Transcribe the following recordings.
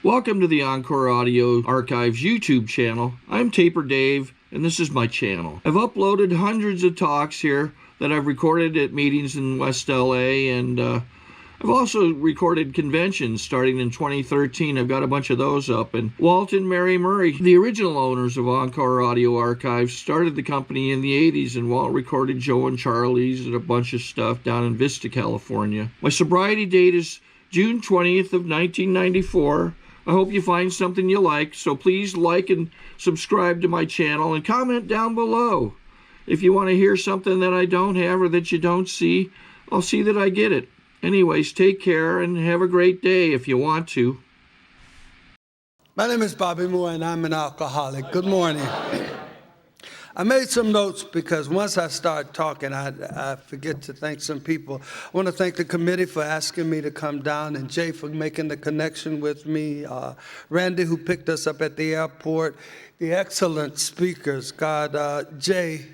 Welcome to the Encore Audio Archives YouTube channel. I'm Taper Dave, and this is my channel. I've uploaded hundreds of talks here that I've recorded at meetings in West LA, and I've also recorded conventions starting in 2013. I've got a bunch of those up. And Walt and Mary Murray, the original owners of Encore Audio Archives, started the company in the 80s, and Walt recorded Joe and Charlie's and a bunch of stuff down in Vista, California. My sobriety date is June 20th of 1994. I hope you find something you like, so please like and subscribe to my channel and comment down below. If you want to hear something that I don't have or that you don't see, I'll see that I get it. Anyways, take care and have a great day if you want to. My name is Bobby Moore, and I'm an alcoholic. Good morning. I made some notes because once I start talking, I forget to thank some people. I want to thank the committee for asking me to come down, and Jay for making the connection with me, Randy who picked us up at the airport, the excellent speakers. God, Jay,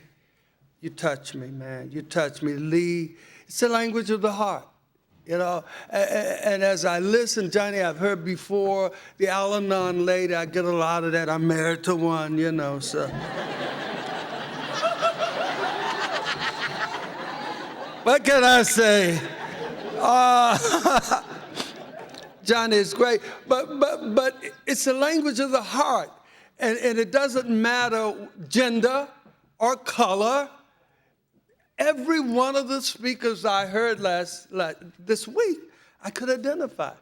you touch me, man. You touch me. Lee, it's the language of the heart. You know, and as I listen, Johnny, I've heard before, the Al-Anon lady, I get a lot of that. I'm married to one, you know, so. What can I say? Johnny is great, but it's the language of the heart, and it doesn't matter gender or color. Every one of the speakers I heard this week, I could identify.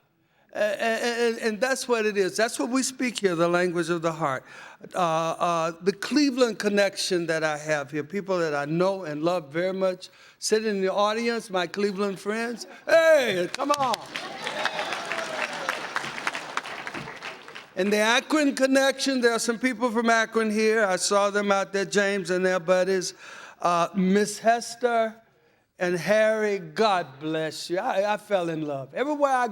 And that's what it is. That's what we speak here, the language of the heart. The Cleveland connection that I have here, people that I know and love very much, sitting in the audience, my Cleveland friends. Hey, come on. And the Akron connection, there are some people from Akron here. I saw them out there, James and their buddies. Miss Hester and Harry, God bless you. I fell in love. Everywhere I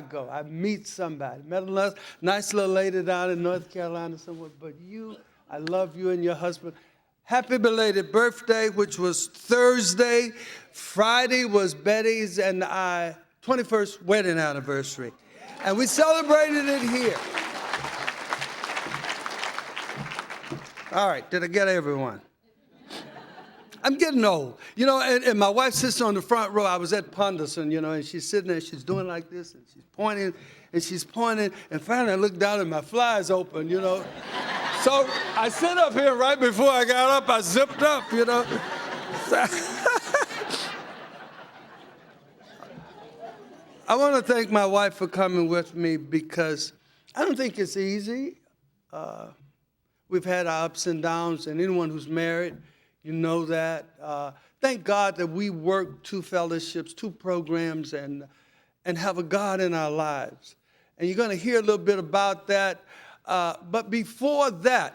go, I meet somebody. Met a nice little lady down in North Carolina somewhere, but you, I love you and your husband. Happy belated birthday, which was Thursday. Friday was Betty's and I 21st wedding anniversary. And we celebrated it here. All right, did I get everyone? I'm getting old. You know, and my wife sits on the front row. I was at Ponderson, you know, and she's sitting there, she's doing like this, and she's pointing, and finally I look down and my fly's open, you know. So I sit up here right before I got up, I zipped up, you know. I want to thank my wife for coming with me because I don't think it's easy. We've had our ups and downs, and anyone who's married, you know that. Thank God that we work 2 fellowships, 2 programs, and have a God in our lives. And you're going to hear a little bit about that. But before that,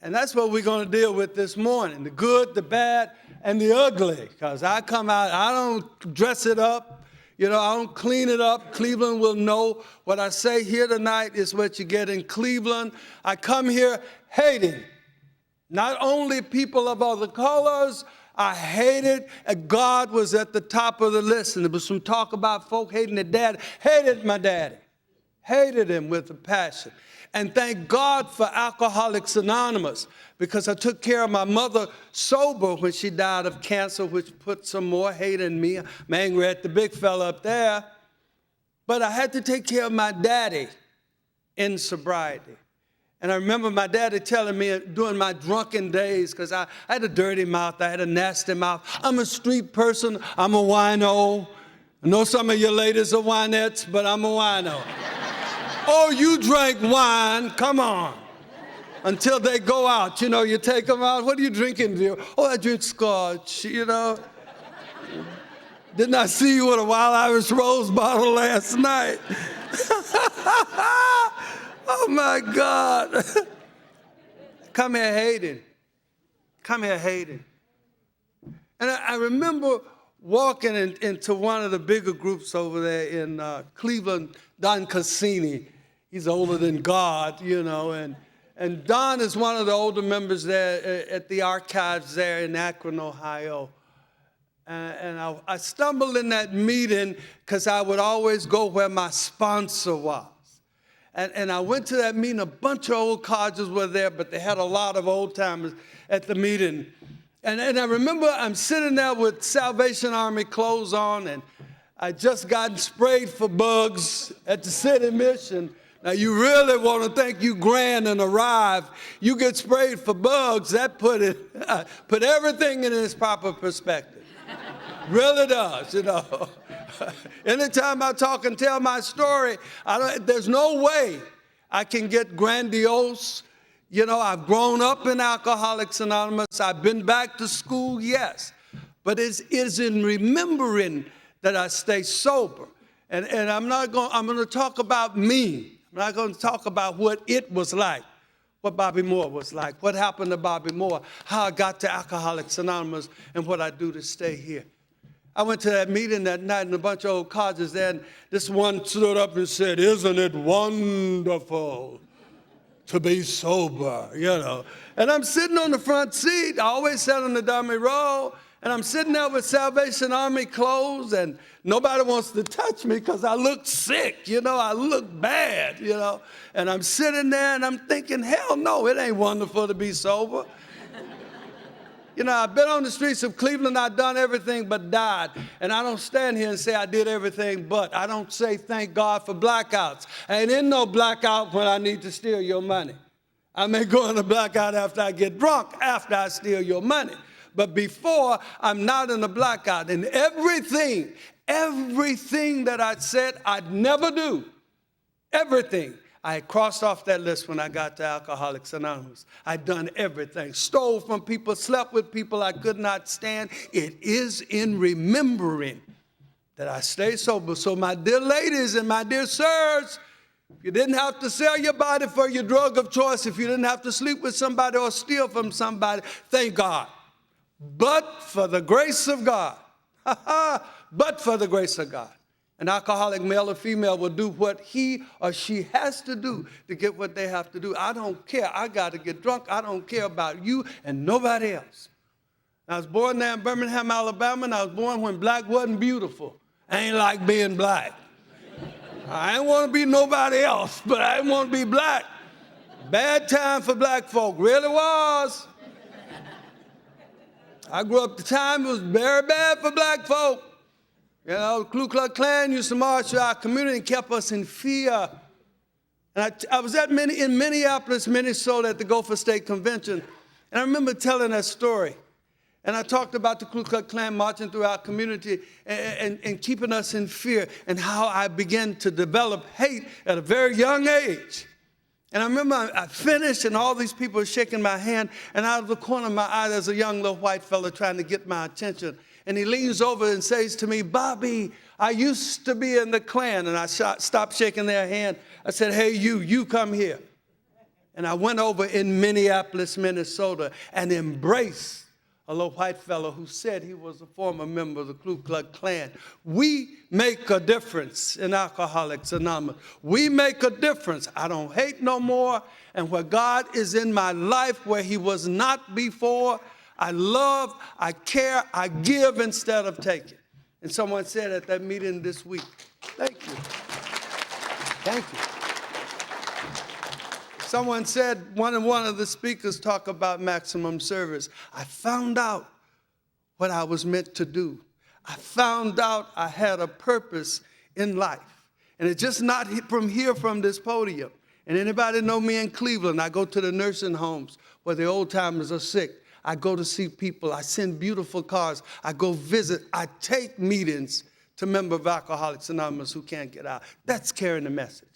and that's what we're going to deal with this morning, the good, the bad, and the ugly. Because I come out, I don't dress it up. You know, I don't clean it up. Cleveland will know what I say here tonight is what you get in Cleveland. I come here hating. Not only people of other colors, I hated, and God was at the top of the list. And there was some talk about folk hating their dad. Hated my daddy. Hated him with a passion. And thank God for Alcoholics Anonymous, because I took care of my mother sober when she died of cancer, which put some more hate in me. I'm angry at the big fella up there. But I had to take care of my daddy in sobriety. And I remember my daddy telling me during my drunken days, because I had a dirty mouth, I had a nasty mouth. I'm a street person, I'm a wino. I know some of you ladies are winettes, but I'm a wino. Oh, you drank wine, come on. Until they go out, you know, you take them out. What are you drinking, dear? Oh, I drink scotch, you know. Didn't I see you with a Wild Irish Rose bottle last night? Oh, my God. Come here hating. Come here hating. And I remember walking into one of the bigger groups over there in Cleveland, Don Cassini. He's older than God, you know, and Don is one of the older members there at the archives there in Akron, Ohio. And I stumbled in that meeting because I would always go where my sponsor was. And I went to that meeting. A bunch of old codgers were there, but they had a lot of old timers at the meeting. And I remember I'm sitting there with Salvation Army clothes on, and I just gotten sprayed for bugs at the city mission. Now, you really want to think you grand and arrive. You get sprayed for bugs, that put everything in its proper perspective. Really does, you know. Anytime I talk and tell my story, there's no way I can get grandiose. You know, I've grown up in Alcoholics Anonymous. I've been back to school, yes. But it is in remembering that I stay sober. And I'm going to talk about me. I'm not going to talk about what it was like, what Bobby Moore was like, what happened to Bobby Moore, how I got to Alcoholics Anonymous, and what I do to stay here. I went to that meeting that night, and a bunch of old codgers there, and this one stood up and said, "Isn't it wonderful to be sober?" You know. And I'm sitting on the front seat. I always sat on the dummy row. And I'm sitting there with Salvation Army clothes, and nobody wants to touch me because I look sick, you know, I look bad, you know. And I'm sitting there and I'm thinking, hell no, it ain't wonderful to be sober. You know, I've been on the streets of Cleveland, I've done everything but died. And I don't stand here and say I did everything but. I don't say thank God for blackouts. I ain't in no blackout when I need to steal your money. I may go in a blackout after I get drunk, after I steal your money. But before, I'm not in a blackout. And everything that I said I'd never do, everything, I had crossed off that list when I got to Alcoholics Anonymous. I'd done everything. Stole from people, slept with people I could not stand. It is in remembering that I stay sober. So my dear ladies and my dear sirs, if you didn't have to sell your body for your drug of choice, if you didn't have to sleep with somebody or steal from somebody, thank God. But for the grace of God, but for the grace of God, an alcoholic male or female will do what he or she has to do to get what they have to do. I don't care. I got to get drunk. I don't care about you and nobody else. I was born there in Birmingham, Alabama, and I was born when black wasn't beautiful. I ain't like being black. I ain't want to be nobody else, but I didn't want to be black. Bad time for black folk, really was. I grew up at the time it was very bad for black folk. You know, the Ku Klux Klan used to march through our community and kept us in fear. And I was in Minneapolis, Minnesota at the Gopher State Convention, and I remember telling that story. And I talked about the Ku Klux Klan marching through our community and keeping us in fear, and how I began to develop hate at a very young age. And I remember I finished, and all these people were shaking my hand, and out of the corner of my eye, there's a young little white fella trying to get my attention. And he leans over and says to me, "Bobby, I used to be in the Klan." And I stopped shaking their hand. I said, "Hey, you come here." And I went over in Minneapolis, Minnesota, and embraced a little white fellow who said he was a former member of the Ku Klux Klan. We make a difference in Alcoholics Anonymous. We make a difference. I don't hate no more. And where God is in my life where he was not before, I love, I care, I give instead of taking. And someone said at that meeting this week, thank you. Thank you. Someone said, one of the speakers talked about maximum service. I found out what I was meant to do. I found out I had a purpose in life. And it's just not from here, from this podium. And anybody know me in Cleveland, I go to the nursing homes where the old timers are sick. I go to see people. I send beautiful cards. I go visit. I take meetings to members of Alcoholics Anonymous who can't get out. That's carrying the message.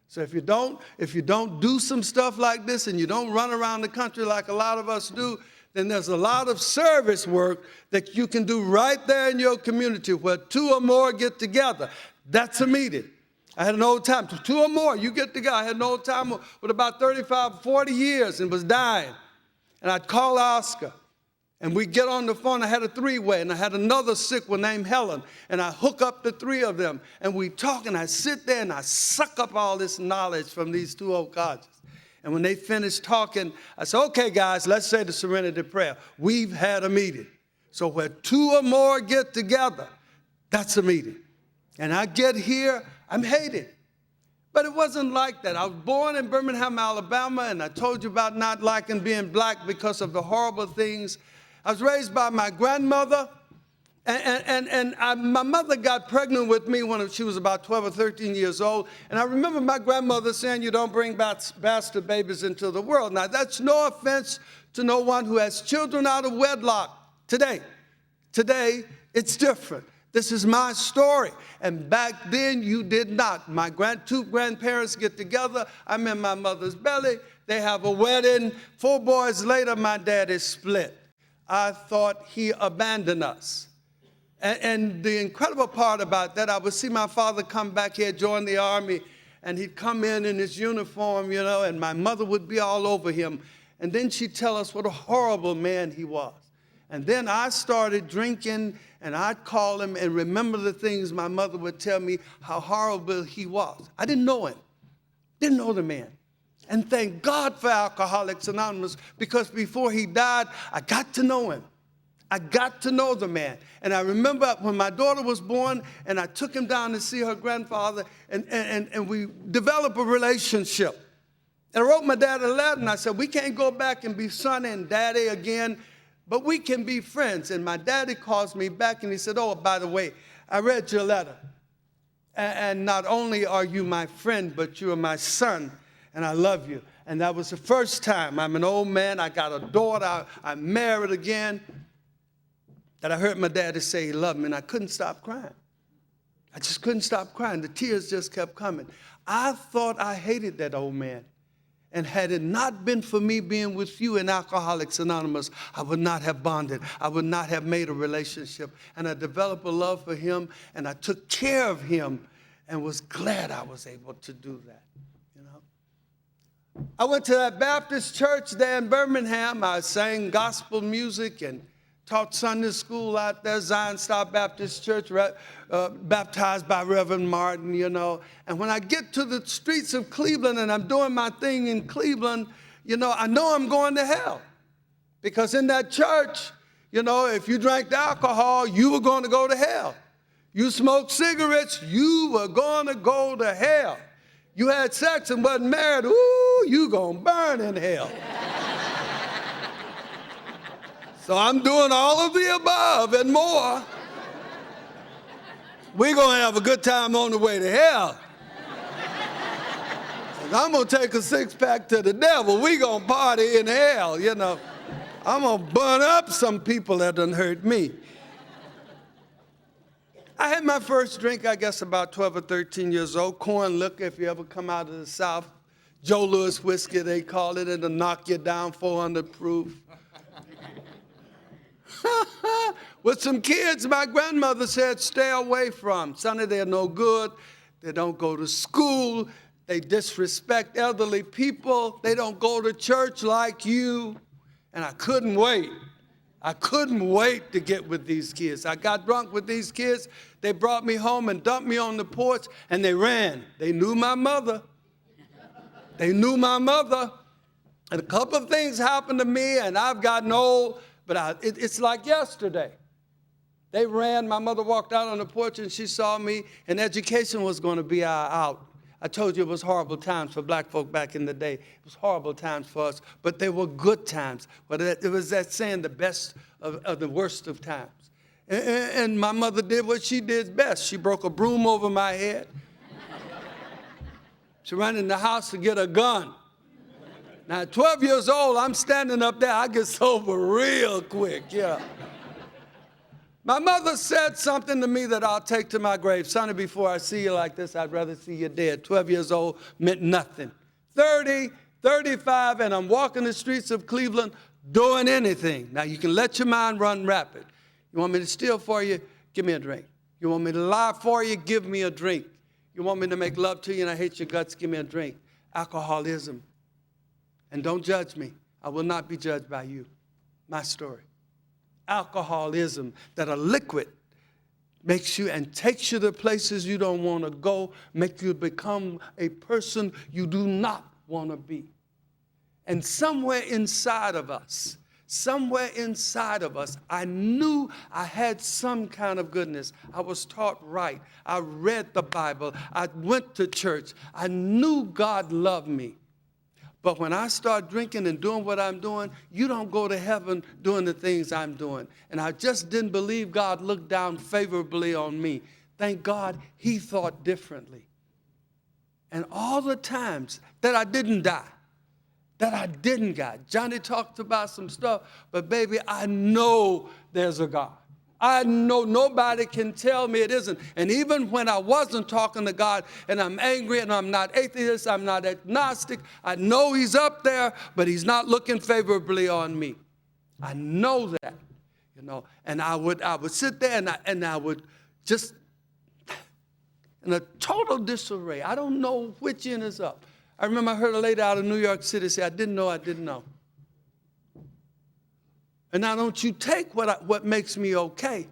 So if you don't do some stuff like this, and you don't run around the country like a lot of us do, then there's a lot of service work that you can do right there in your community where two or more get together. That's a meeting. I had an old time, two or more, you get together. I had an old time with about 35, 40 years and was dying. And I'd call Oscar, and we'd get on the phone. I had a three-way, and I had another sick one named Helen, and I hook up the three of them, and we talk, and I sit there, and I suck up all this knowledge from these two old codgers. And when they finished talking, I said, "Okay, guys, let's say the serenity prayer. We've had a meeting. So where two or more get together, that's a meeting. And I get here, I'm hated. But it wasn't like that. I was born in Birmingham, Alabama, and I told you about not liking being black because of the horrible things. I was raised by my grandmother, and my mother got pregnant with me when she was about 12 or 13 years old. And I remember my grandmother saying, you don't bring bastard babies into the world. Now, that's no offense to no one who has children out of wedlock today. Today, it's different. This is my story. And back then, you did not. My two grandparents get together. I'm in my mother's belly. They have a wedding. 4 boys later, my dad is split. I thought he abandoned us. And the incredible part about that, I would see my father come back here, join the Army, and he'd come in his uniform, you know, and my mother would be all over him. And then she'd tell us what a horrible man he was. And then I started drinking, and I'd call him and remember the things my mother would tell me, how horrible he was. I didn't know him, didn't know the man. And thank God for Alcoholics Anonymous, because before he died, I got to know him. I got to know the man. And I remember when my daughter was born, and I took him down to see her grandfather, and we developed a relationship. And I wrote my dad a letter, and I said, we can't go back and be son and daddy again, but we can be friends. And my daddy calls me back, and he said, oh, by the way, I read your letter. And not only are you my friend, but you are my son, and I love you. And that was the first time. I'm an old man. I got a daughter. I'm married again. That I heard my daddy say he loved me, and I couldn't stop crying. I just couldn't stop crying. The tears just kept coming. I thought I hated that old man. And had it not been for me being with you in Alcoholics Anonymous, I would not have bonded. I would not have made a relationship. And I developed a love for him, and I took care of him and was glad I was able to do that. You know, I went to that Baptist church there in Birmingham. I sang gospel music and taught Sunday school out there, Zion Star Baptist Church, baptized by Reverend Martin, you know. And when I get to the streets of Cleveland and I'm doing my thing in Cleveland, you know I'm going to hell. Because in that church, you know, if you drank the alcohol, you were going to go to hell. You smoked cigarettes, you were going to go to hell. You had sex and wasn't married, ooh, you going to burn in hell. So I'm doing all of the above and more. We're going to have a good time on the way to hell. I'm going to take a six-pack to the devil. We're going to party in hell, you know. I'm going to burn up some people that done hurt me. I had my first drink, I guess, about 12 or 13 years old. Corn liquor, if you ever come out of the South. Joe Louis whiskey, they call it. It'll knock you down 400 proof. With some kids my grandmother said, stay away from. Sonny, they're no good. They don't go to school. They disrespect elderly people. They don't go to church like you. And I couldn't wait. I couldn't wait to get with these kids. I got drunk with these kids. They brought me home and dumped me on the porch, and they ran. They knew my mother. They knew my mother. And a couple of things happened to me, and I've gotten old. But it's like yesterday. They ran. My mother walked out on the porch, and she saw me, and education was going to be out. I told you it was horrible times for black folk back in the day. It was horrible times for us, but they were good times. But it was that saying, the best of the worst of times. And my mother did what she did best. She broke a broom over my head. She ran in the house to get a gun. Now, at 12 years old, I'm standing up there. I get sober real quick, yeah. My mother said something to me that I'll take to my grave. Sonny, before I see you like this, I'd rather see you dead. 12 years old meant nothing. 30, 35, and I'm walking the streets of Cleveland doing anything. Now, you can let your mind run rapid. You want me to steal for you? Give me a drink. You want me to lie for you? Give me a drink. You want me to make love to you and I hate your guts? Give me a drink. Alcoholism. And don't judge me. I will not be judged by you. My story. Alcoholism, that a liquid makes you and takes you to places you don't want to go, make you become a person you do not want to be. And somewhere inside of us, Somewhere inside of us, I knew I had some kind of goodness. I was taught right. I read the Bible. I went to church. I knew God loved me. But when I start drinking and doing what I'm doing, you don't go to heaven doing the things I'm doing. And I just didn't believe God looked down favorably on me. Thank God he thought differently. And all the times that I didn't die, Johnny talked about some stuff, but baby, I know there's a God. I know nobody can tell me it isn't. And even when I wasn't talking to God and I'm angry and I'm not atheist, I'm not agnostic, I know he's up there, but he's not looking favorably on me. I know that, you know. And I would sit there and I would just, in a total disarray. I don't know which end is up. I remember I heard a lady out of New York City say, I didn't know. And now don't you take what makes me okay.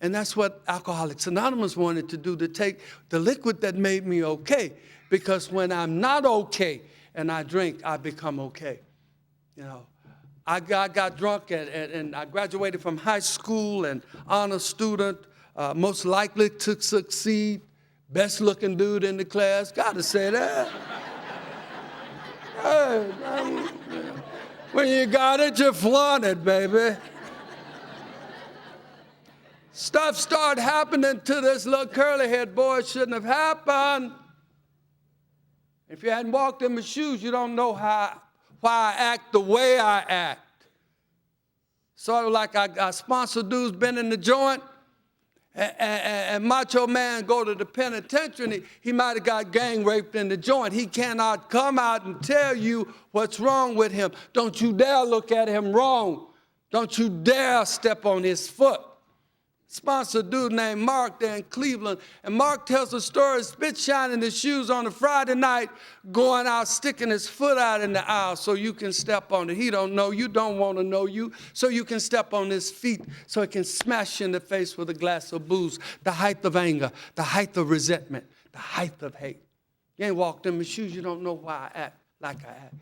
And that's what Alcoholics Anonymous wanted to do, to take the liquid that made me okay. Because when I'm not okay and I drink, I become okay. You know, I got drunk and I graduated from high school and honor student, most likely to succeed. Best looking dude in the class, gotta say that. Hey, when you got it, you flaunt it, baby. Stuff started happening to this little curly-haired boy. It shouldn't have happened. If you hadn't walked in my shoes, you don't know why I act the way I act. Sort of like I sponsor dudes been in the joint. And Macho Man go to the penitentiary, he might have got gang raped in the joint. He cannot come out and tell you what's wrong with him. Don't you dare look at him wrong. Don't you dare step on his foot. Sponsor a dude named Mark there in Cleveland. And Mark tells a story, spit shining his shoes on a Friday night, going out, sticking his foot out in the aisle so you can step on it. He don't know you, don't want to know you, so you can step on his feet so he can smash you in the face with a glass of booze. The height of anger, the height of resentment, the height of hate. You ain't walked in my shoes, you don't know why I act like I act.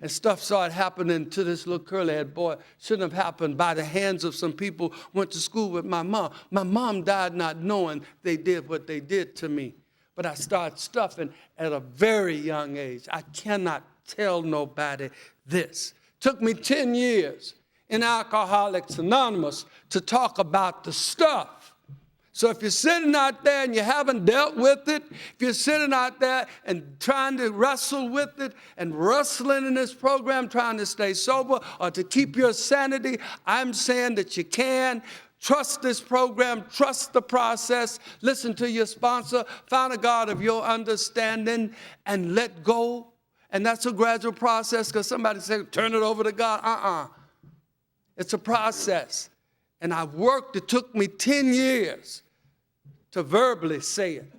And stuff started happening to this little curly-haired boy. Shouldn't have happened by the hands of some people. Went to school with my mom. My mom died not knowing they did what they did to me. But I started stuffing at a very young age. I cannot tell nobody this. Took me 10 years in Alcoholics Anonymous to talk about the stuff. So if you're sitting out there and you haven't dealt with it, if you're sitting out there and trying to wrestle with it and wrestling in this program, trying to stay sober or to keep your sanity, I'm saying that you can. Trust this program, trust the process, listen to your sponsor, find a God of your understanding and let go. And that's a gradual process, because somebody said, turn it over to God. It's a process. And I worked, it took me 10 years to verbally say it,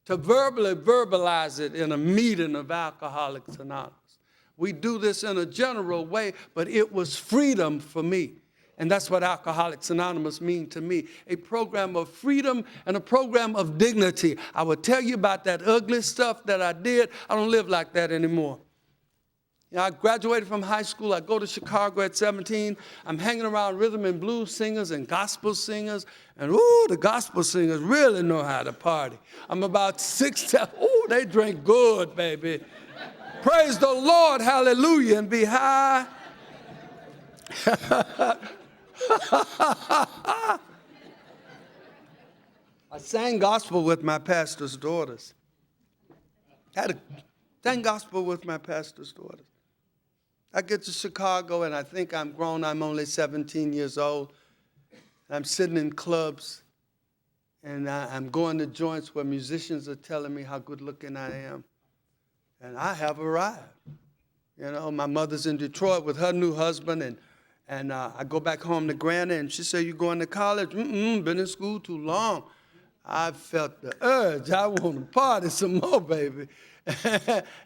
to verbally verbalize it in a meeting of Alcoholics Anonymous. We do this in a general way, but it was freedom for me. And that's what Alcoholics Anonymous mean to me, a program of freedom and a program of dignity. I would tell you about that ugly stuff that I did. I don't live like that anymore. You know, I graduated from high school. I go to Chicago at 17. I'm hanging around rhythm and blues singers and gospel singers. And, ooh, the gospel singers really know how to party. I'm about 6, 7. Ooh, they drink good, baby. Praise the Lord, hallelujah, and be high. I sang gospel with my pastor's daughters. I had to sing gospel with my pastor's daughters. I get to Chicago, and I think I'm grown. I'm only 17 years old. I'm sitting in clubs, and I'm going to joints where musicians are telling me how good-looking I am. And I have arrived. You know, my mother's in Detroit with her new husband, and I go back home to Granny, and she said, you going to college? Been in school too long. I felt the urge. I want to party some more, baby.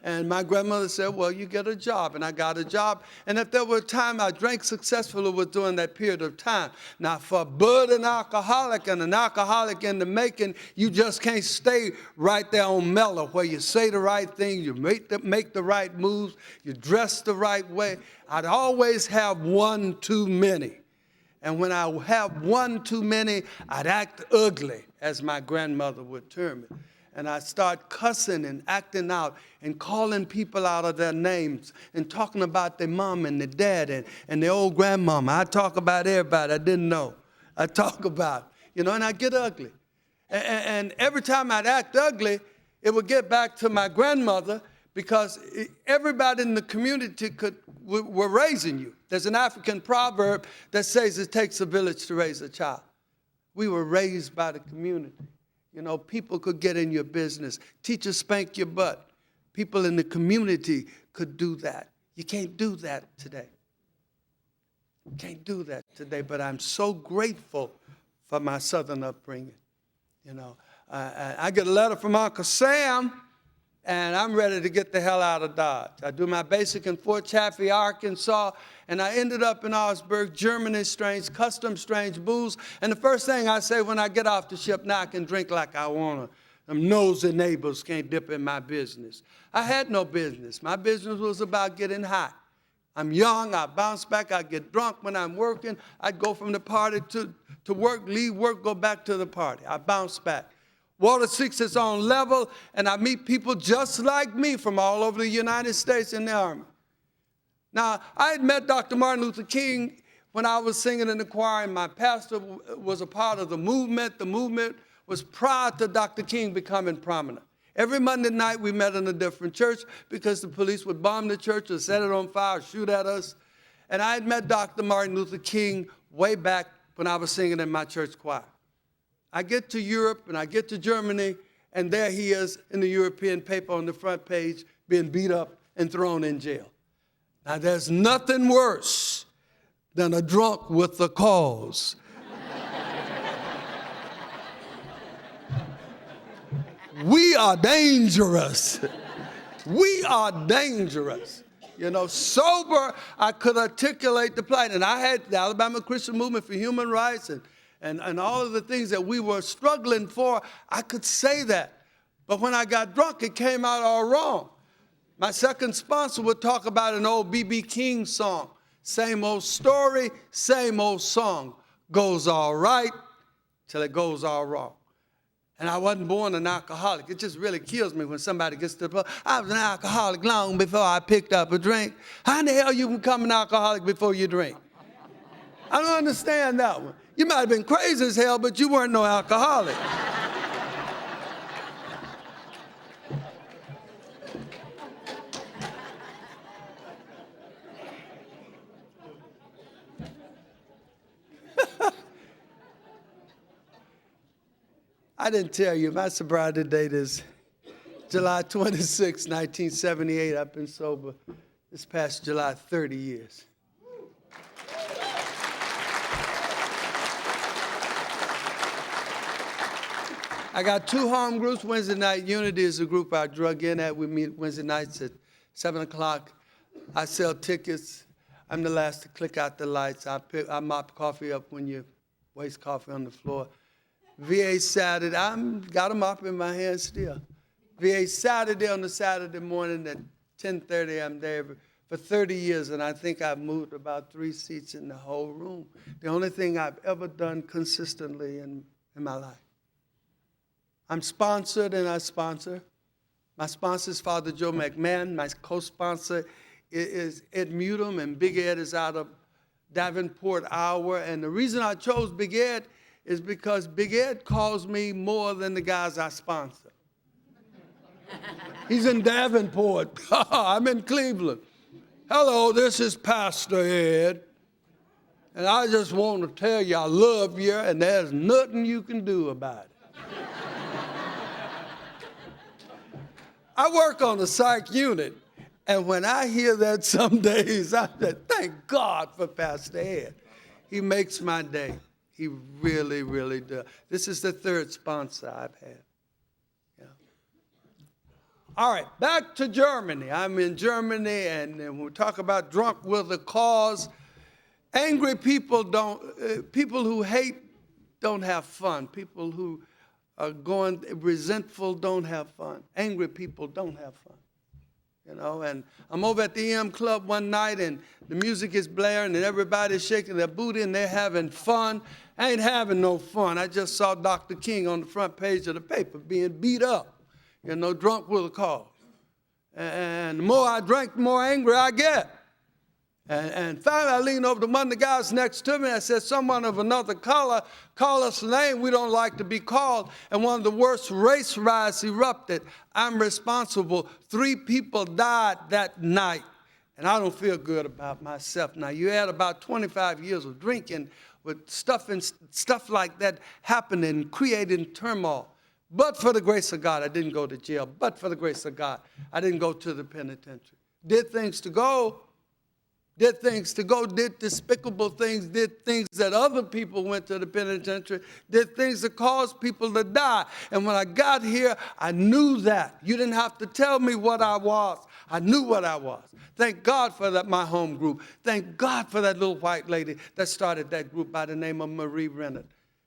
And my grandmother said, well, you get a job. And I got a job. And if there were a time I drank successfully, was during that period of time. Now, for a budding alcoholic and an alcoholic in the making, you just can't stay right there on mellow, where you say the right thing, you make the right moves, you dress the right way. I'd always have one too many. And when I have one too many, I'd act ugly, as my grandmother would term it. And I'd start cussing and acting out and calling people out of their names and talking about their mom and their dad and their old grandmama. I talk about everybody I didn't know. I talk about, and I get ugly. And every time I'd act ugly, it would get back to my grandmother, because everybody in the community were raising you. There's an African proverb that says it takes a village to raise a child. We were raised by the community. People could get in your business. Teachers spank your butt. People in the community could do that. You can't do that today. You can't do that today, but I'm so grateful for my Southern upbringing. I get a letter from Uncle Sam, and I'm ready to get the hell out of Dodge. I do my basic in Fort Chaffee, Arkansas, and I ended up in Augsburg, Germany, customs strange booze. And the first thing I say when I get off the ship, now I can drink like I want to. Them nosy neighbors can't dip in my business. I had no business. My business was about getting high. I'm young, I bounce back, I get drunk when I'm working. I'd go from the party to work, leave work, go back to the party. I bounce back. Water seeks its own level, and I meet people just like me from all over the United States in the Army. Now, I had met Dr. Martin Luther King when I was singing in the choir, and my pastor was a part of the movement. The movement was prior to Dr. King becoming prominent. Every Monday night, we met in a different church because the police would bomb the church or set it on fire or shoot at us. And I had met Dr. Martin Luther King way back when I was singing in my church choir. I get to Europe and I get to Germany, and there he is in the European paper on the front page, being beat up and thrown in jail. Now, there's nothing worse than a drunk with a cause. We are dangerous. We are dangerous. Sober, I could articulate the plight. And I had the Alabama Christian Movement for Human Rights and all of the things that we were struggling for. I could say that. But when I got drunk, it came out all wrong. My second sponsor would talk about an old B.B. King song. Same old story, same old song. Goes all right till it goes all wrong. And I wasn't born an alcoholic. It just really kills me when somebody gets to the point. I was an alcoholic long before I picked up a drink. How in the hell you become an alcoholic before you drink? I don't understand that one. You might have been crazy as hell, but you weren't no alcoholic. I didn't tell you, my sobriety date is July 26, 1978. I've been sober this past July 30 years. I got two home groups. Wednesday Night Unity is a group I drug in at. We meet Wednesday nights at 7 o'clock. I sell tickets. I'm the last to click out the lights. I mop coffee up when you waste coffee on the floor. VA Saturday, got a mop in my hand still. VA Saturday on the Saturday morning at 10:30, I'm there for 30 years, and I think I've moved about 3 seats in the whole room. The only thing I've ever done consistently in my life. I'm sponsored and I sponsor. My sponsor is Father Joe McMahon. My co-sponsor is Ed Mutum, and Big Ed is out of Davenport, Iowa. And the reason I chose Big Ed is because Big Ed calls me more than the guys I sponsor. He's in Davenport. I'm in Cleveland. Hello, this is Pastor Ed. And I just want to tell you I love you, and there's nothing you can do about it. I work on the psych unit, and when I hear that some days, I say, thank God for Pastor Ed. He makes my day. He really, really does. This is the third sponsor I've had. Yeah. All right, back to Germany. I'm in Germany, and when we talk about drunk with a cause, angry people people who hate don't have fun. People who are going resentful don't have fun. Angry people don't have fun. You know, and I'm over at the EM Club one night, and the music is blaring, and everybody's shaking their booty, and they're having fun. I ain't having no fun. I just saw Dr. King on the front page of the paper being beat up, you know, drunk with a cause. And the more I drink, the more angry I get. And finally, I leaned over to one of the guys next to me, and I said, someone of another color, call us a name we don't like to be called. And one of the worst race riots erupted. I'm responsible. 3 people died that night, and I don't feel good about myself. Now, you had about 25 years of drinking with stuff like that happening, creating turmoil. But for the grace of God, I didn't go to jail. But for the grace of God, I didn't go to the penitentiary. Did things to go, did despicable things, did things that other people went to the penitentiary, did things that caused people to die. And when I got here, I knew that. You didn't have to tell me what I was. I knew what I was. Thank God for that, my home group. Thank God for that little white lady that started that group by the name of Marie Renner.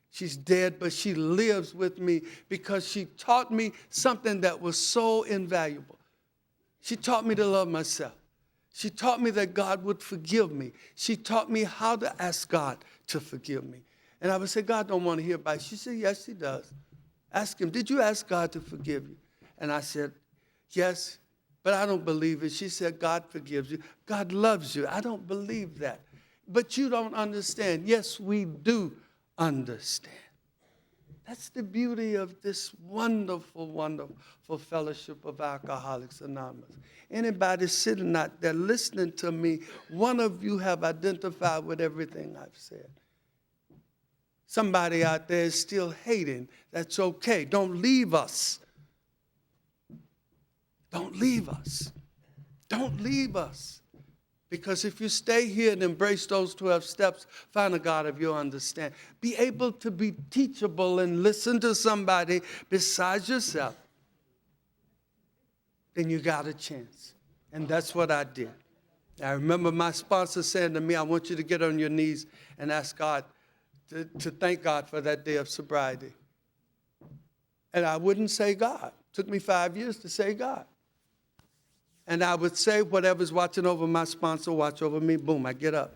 She's dead, but she lives with me because she taught me something that was so invaluable. She taught me to love myself. She taught me that God would forgive me. She taught me how to ask God to forgive me. And I would say, God don't want to hear about it. She said, yes, he does. Ask him, did you ask God to forgive you? And I said, yes, but I don't believe it. She said, God forgives you. God loves you. I don't believe that. But you don't understand. Yes, we do understand. That's the beauty of this wonderful, wonderful fellowship of Alcoholics Anonymous. Anybody sitting out there listening to me, one of you have identified with everything I've said. Somebody out there is still hating. That's okay. Don't leave us. Don't leave us. Don't leave us. Because if you stay here and embrace those 12 steps, find a God of your understanding. Be able to be teachable and listen to somebody besides yourself, then you got a chance. And that's what I did. I remember my sponsor saying to me, I want you to get on your knees and ask God to thank God for that day of sobriety. And I wouldn't say God. It took me 5 years to say God. And I would say, whatever's watching over my sponsor, watch over me. Boom, I get up.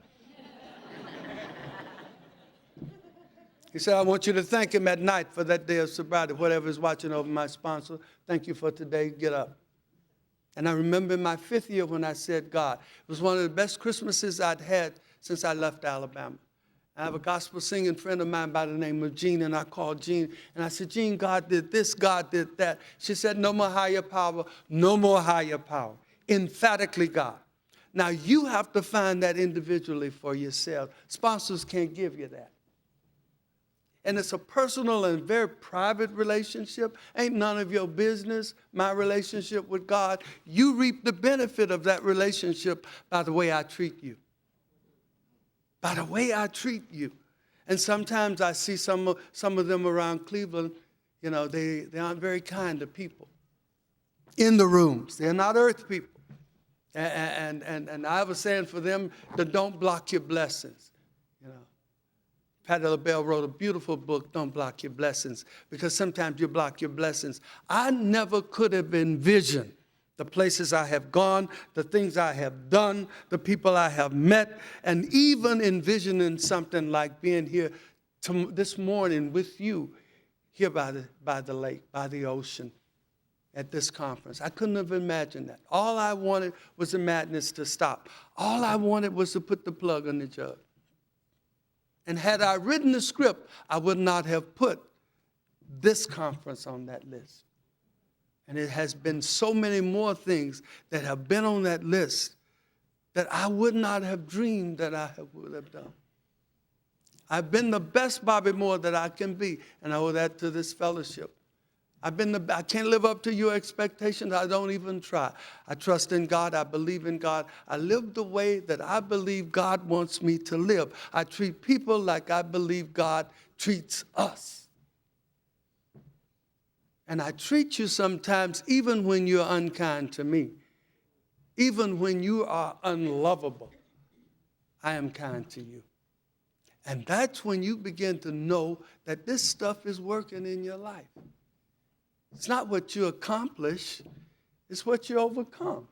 He said, I want you to thank him at night for that day of sobriety. Whatever's watching over my sponsor, thank you for today, get up. And I remember in my 5th year when I said God. It was one of the best Christmases I'd had since I left Alabama. I have a gospel singing friend of mine by the name of Jean, and I called Jean, and I said, Jean, God did this, God did that. She said, no more higher power, no more higher power. Emphatically God. Now, you have to find that individually for yourself. Sponsors can't give you that. And it's a personal and very private relationship. Ain't none of your business, my relationship with God. You reap the benefit of that relationship by the way I treat you. By the way I treat you. And sometimes I see some of them around Cleveland, you know, they aren't very kind to people in the rooms. They're not earth people. And I was saying for them to don't block your blessings. You know, Patti LaBelle wrote a beautiful book, Don't Block Your Blessings, because sometimes you block your blessings. I never could have envisioned the places I have gone, the things I have done, the people I have met, and even envisioning something like being here this morning with you here by the lake, by the ocean, at this conference. I couldn't have imagined that. All I wanted was the madness to stop. All I wanted was to put the plug on the jug. And had I written the script, I would not have put this conference on that list. And it has been so many more things that have been on that list that I would not have dreamed that I would have done. I've been the best Bobby Moore that I can be, and I owe that to this fellowship. I can't live up to your expectations. I don't even try. I trust in God. I believe in God. I live the way that I believe God wants me to live. I treat people like I believe God treats us. And I treat you sometimes even when you're unkind to me. Even when you are unlovable, I am kind to you. And that's when you begin to know that this stuff is working in your life. It's not what you accomplish, it's what you overcome.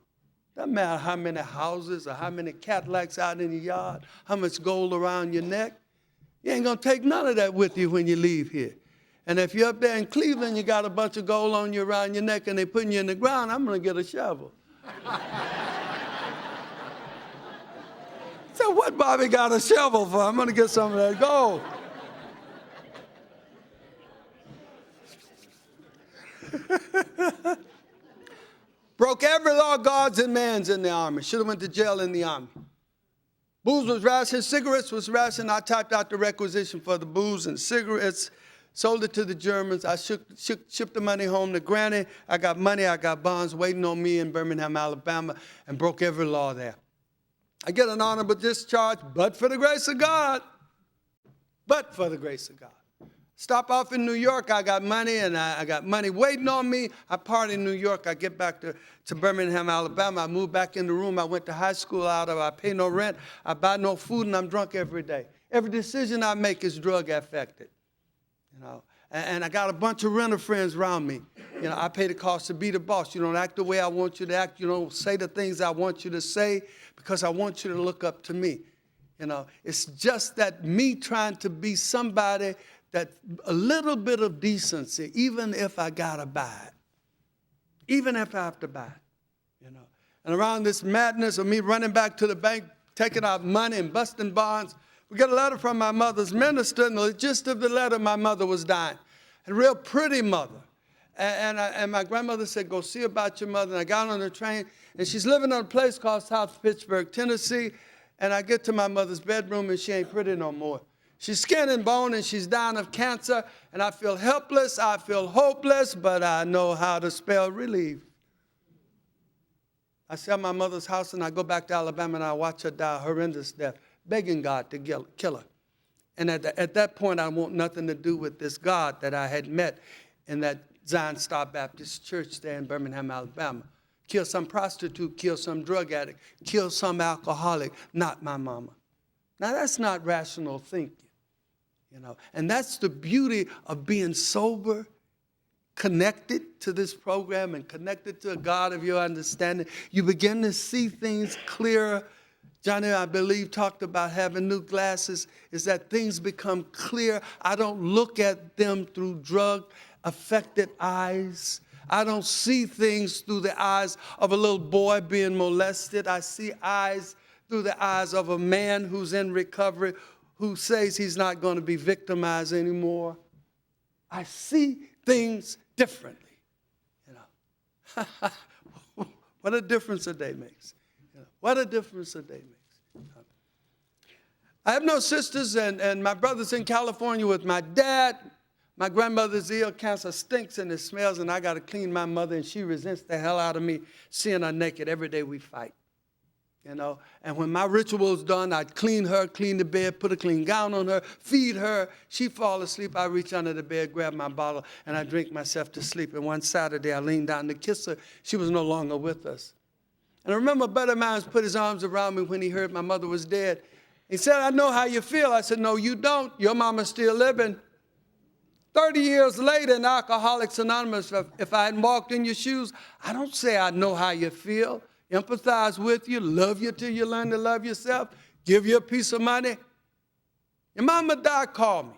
Doesn't matter how many houses or how many Cadillacs out in your yard, how much gold around your neck. You ain't going to take none of that with you when you leave here. And if you're up there in Cleveland, you got a bunch of gold on you around your neck and they're putting you in the ground, I'm going to get a shovel. So what Bobby got a shovel for? I'm going to get some of that gold. Broke every law of God's and man's in the army. Should have went to jail in the army. Booze was ration, cigarettes was ration. I typed out the requisition for the booze and cigarettes, sold it to the Germans. I shipped the money home to Granny. I got money, I got bonds waiting on me in Birmingham, Alabama, and broke every law there. I get an honorable discharge, but for the grace of God. But for the grace of God. Stop off in New York, I got money, and I got money waiting on me. I party in New York, I get back to Birmingham, Alabama. I moved back in the room I went to high school out of. I pay no rent, I buy no food, and I'm drunk every day. Every decision I make is drug affected. You know, and I got a bunch of renter friends around me. You know, I pay the cost to be the boss. You don't act the way I want you to act. You don't say the things I want you to say because I want you to look up to me. You know, it's just that me trying to be somebody that a little bit of decency, even if I gotta buy it, even if I have to buy it, you know. And around this madness of me running back to the bank, taking out money and busting bonds, we got a letter from my mother's minister, and the gist of the letter, my mother was dying. A real pretty mother. And my grandmother said, go see about your mother. And I got on the train, and she's living in a place called South Pittsburgh, Tennessee. And I get to my mother's bedroom, and she ain't pretty no more. She's skin and bone, and she's dying of cancer. And I feel helpless, I feel hopeless, but I know how to spell relief. I sell my mother's house, and I go back to Alabama, and I watch her die a horrendous death, begging God to kill her. And at that point, I want nothing to do with this God that I had met in that Zion Star Baptist Church there in Birmingham, Alabama. Kill some prostitute, kill some drug addict, kill some alcoholic, not my mama. Now, that's not rational thinking, you know. And that's the beauty of being sober, connected to this program and connected to a God of your understanding. You begin to see things clearer. Johnny, I believe, talked about having new glasses, is that things become clear. I don't look at them through drug-affected eyes. I don't see things through the eyes of a little boy being molested. I see eyes through the eyes of a man who's in recovery, who says he's not going to be victimized anymore. I see things differently. You know, what a difference a day makes. You know, what a difference a day makes. I have no sisters, and my brother's in California with my dad. My grandmother's ill, cancer stinks and it smells, and I got to clean my mother, and she resents the hell out of me seeing her naked. Every day we fight, you know. And when my ritual's done, I'd clean her, clean the bed, put a clean gown on her, feed her. She'd fall asleep. I reach under the bed, grab my bottle, and I drink myself to sleep. And one Saturday, I leaned down to kiss her. She was no longer with us. And I remember a buddy of mine put his arms around me when he heard my mother was dead. He said, I know how you feel. I said, no, you don't. Your mama's still living. 30 years later in Alcoholics Anonymous, if I hadn't walked in your shoes, I don't say I know how you feel, empathize with you, love you till you learn to love yourself, give you a piece of money. Your mama died, call me.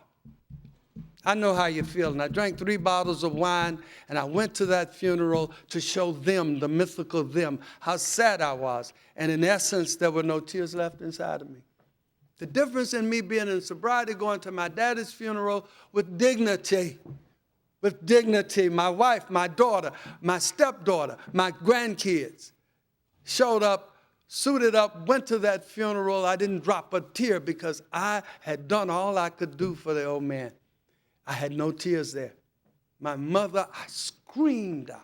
I know how you feel. And I drank 3 bottles of wine, and I went to that funeral to show them, the mythical them, how sad I was. And in essence, there were no tears left inside of me. The difference in me being in sobriety, going to my daddy's funeral with dignity, my wife, my daughter, my stepdaughter, my grandkids showed up, suited up, went to that funeral. I didn't drop a tear because I had done all I could do for the old man. I had no tears there. my mother, I screamed out.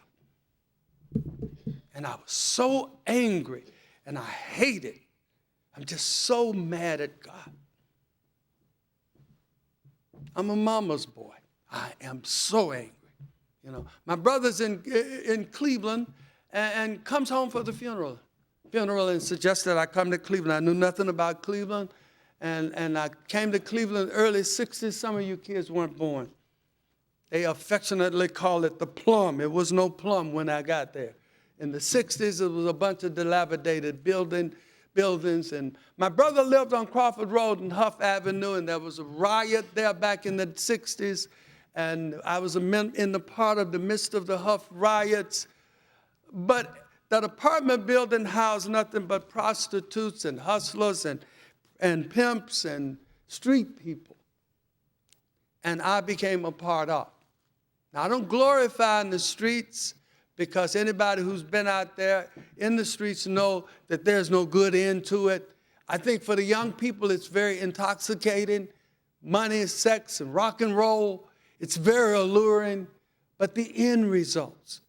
And I was so angry, and I hated. I'm just so mad at God. I'm a mama's boy. I am so angry. You know, my brother's in Cleveland and comes home for the funeral and suggested I come to Cleveland. I knew nothing about Cleveland, and I came to Cleveland early 60s. Some of you kids weren't born. They affectionately call it the plum. It was no plum when I got there. In the 60s, it was a bunch of dilapidated buildings, and my brother lived on Crawford Road and Huff Avenue, and there was a riot there back in the 60s, and I was in the midst of the Huff riots. But that apartment building housed nothing but prostitutes and hustlers and pimps and street people. And I became a part of. Now, I don't glorify in the streets, because anybody who's been out there in the streets know that there's no good end to it. I think for the young people, it's very intoxicating. Money, sex, and rock and roll. It's very alluring, but the end results,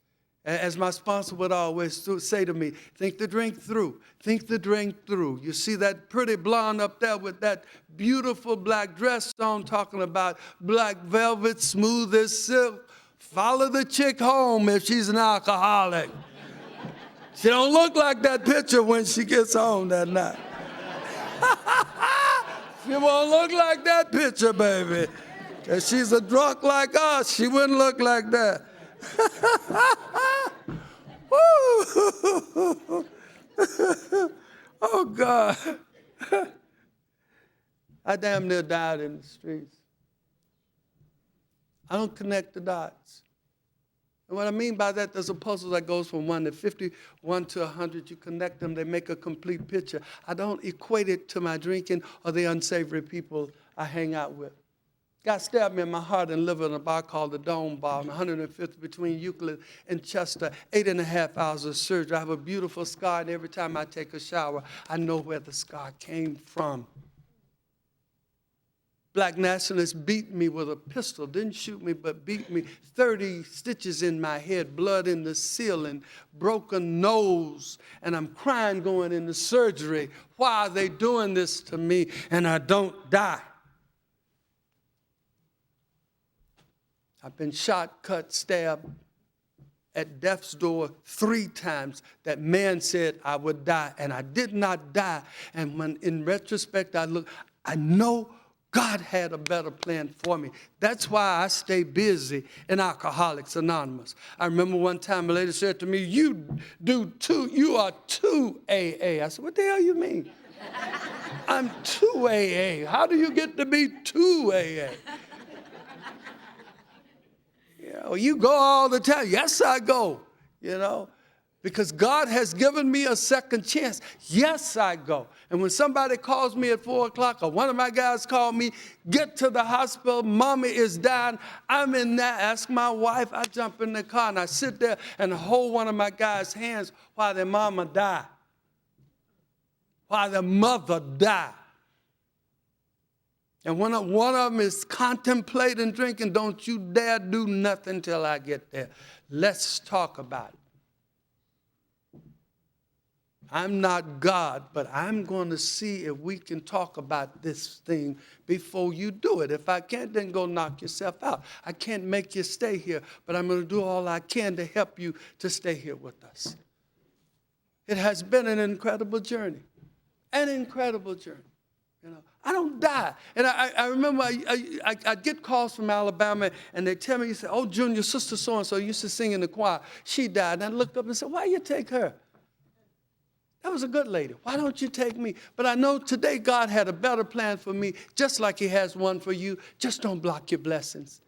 as my sponsor would always say to me, think the drink through. Think the drink through. You see that pretty blonde up there with that beautiful black dress on, talking about black velvet, smooth as silk. Follow the chick home if she's an alcoholic. She don't look like that picture when she gets home that night. She won't look like that picture, baby. If she's a drunk like us, she wouldn't look like that. Oh, God. I damn near died in the streets. I don't connect the dots. And what I mean by that, there's a puzzle that goes from 1 to 50, 1 to 100. You connect them, they make a complete picture. I don't equate it to my drinking or the unsavory people I hang out with. God stabbed me in my heart and liver in a bar called the Dome Bar on 105th between Euclid and Chester. 8.5 hours of surgery. I have a beautiful scar, and every time I take a shower, I know where the scar came from. Black nationalists beat me with a pistol, didn't shoot me, but beat me. 30 stitches in my head, blood in the ceiling, broken nose, and I'm crying going into surgery. Why are they doing this to me and I don't die? I've been shot, cut, stabbed at death's door 3 times. That man said I would die, and I did not die. And when in retrospect I look, I know God had a better plan for me. That's why I stay busy in Alcoholics Anonymous. I remember one time a lady said to me, you are too AA. I said, what the hell you mean? I'm too AA. How do you get to be too AA? You go all the time. Yes, I go, because God has given me a second chance. Yes, I go. And when somebody calls me at 4 o'clock, or one of my guys call me, get to the hospital, mommy is dying, I'm in there, ask my wife, I jump in the car and I sit there and hold one of my guys' hands while their mama died, while their mother died. And when one of them is contemplating drinking, don't you dare do nothing till I get there. Let's talk about it. I'm not God, but I'm going to see if we can talk about this thing before you do it. If I can't, then go knock yourself out. I can't make you stay here, but I'm going to do all I can to help you to stay here with us. It has been an incredible journey, an incredible journey. I don't die. And I remember I get calls from Alabama, and they tell me, you say, oh, June, your sister so-and-so used to sing in the choir. She died. And I looked up and said, why you take her? That was a good lady. Why don't you take me? But I know today God had a better plan for me, just like he has one for you. Just don't block your blessings.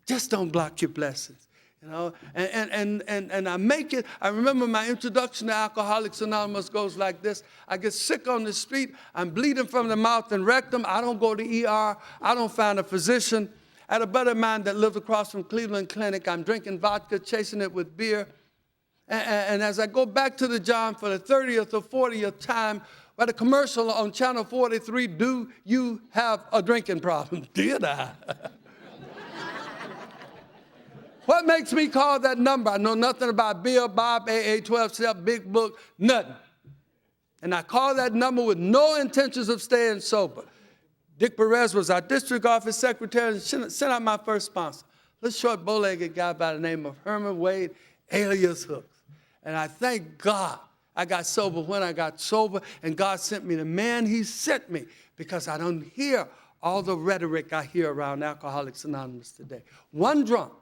Just don't block your blessings. And I make it. I remember my introduction to Alcoholics Anonymous goes like this. I get sick on the street. I'm bleeding from the mouth and rectum. I don't go to ER. I don't find a physician. I had a buddy of mine that lived across from Cleveland Clinic. I'm drinking vodka, chasing it with beer. And as I go back to the John for the 30th or 40th time, by the commercial on Channel 43, do you have a drinking problem? Did I? What makes me call that number? I know nothing about Bill, Bob, AA, 12-step, big book, nothing. And I called that number with no intentions of staying sober. Dick Perez was our district office secretary and sent out my first sponsor. This short, bow-legged guy by the name of Herman Wade, alias Hooks. And I thank God I got sober when I got sober, and God sent me the man he sent me, because I don't hear all the rhetoric I hear around Alcoholics Anonymous today. One drunk,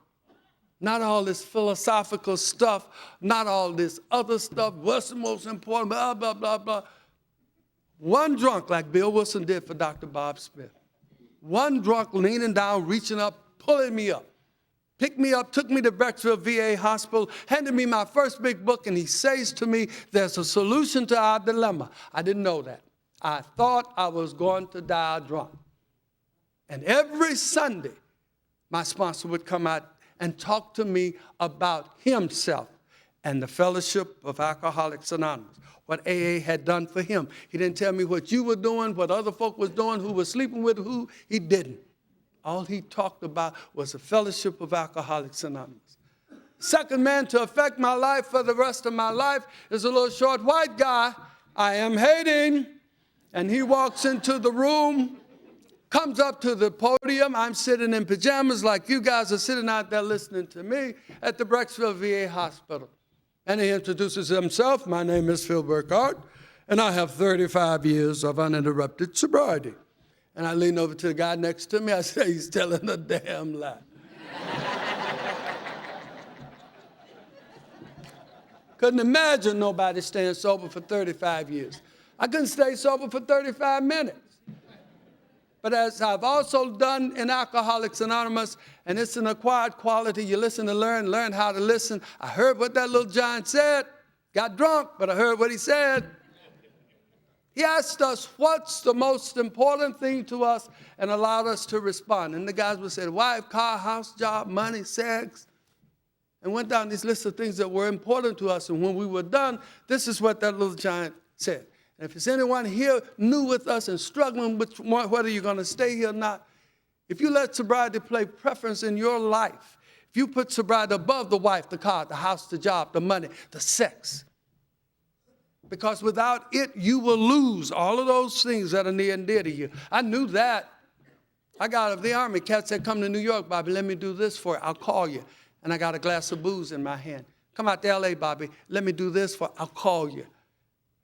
not all this philosophical stuff, not all this other stuff, what's the most important, blah, blah, blah, blah. One drunk, like Bill Wilson did for Dr. Bob Smith. One drunk leaning down, reaching up, pulling me up. Picked me up, took me to Brecksville VA Hospital, handed me my first big book, and he says to me, there's a solution to our dilemma. I didn't know that. I thought I was going to die drunk. And every Sunday, my sponsor would come out and talk to me about himself and the Fellowship of Alcoholics Anonymous, what AA had done for him. He didn't tell me what you were doing, what other folk was doing, who was sleeping with who. He didn't. All he talked about was the Fellowship of Alcoholics Anonymous. Second man to affect my life for the rest of my life is a little short white guy I am hating. And he walks into the room, comes up to the podium. I'm sitting in pajamas like you guys are sitting out there listening to me at the Brecksville VA Hospital. And he introduces himself. My name is Phil Burkhardt, and I have 35 years of uninterrupted sobriety. And I lean over to the guy next to me. I say, he's telling a damn lie. Couldn't imagine nobody staying sober for 35 years. I couldn't stay sober for 35 minutes. But as I've also done in Alcoholics Anonymous, and it's an acquired quality, you listen to learn how to listen. I heard what that little giant said, got drunk, but I heard what he said. He asked us, what's the most important thing to us, and allowed us to respond. And the guys would say, wife, car, house, job, money, sex, and went down this list of things that were important to us. And when we were done, this is what that little giant said. And if there's anyone here new with us and struggling with whether you're going to stay here or not, if you let sobriety play preference in your life, if you put sobriety above the wife, the car, the house, the job, the money, the sex, because without it, you will lose all of those things that are near and dear to you. I knew that. I got out of the Army. Cat said, come to New York, Bobby, let me do this for you. I'll call you. And I got a glass of booze in my hand. Come out to L.A., Bobby, let me do this for you. I'll call you.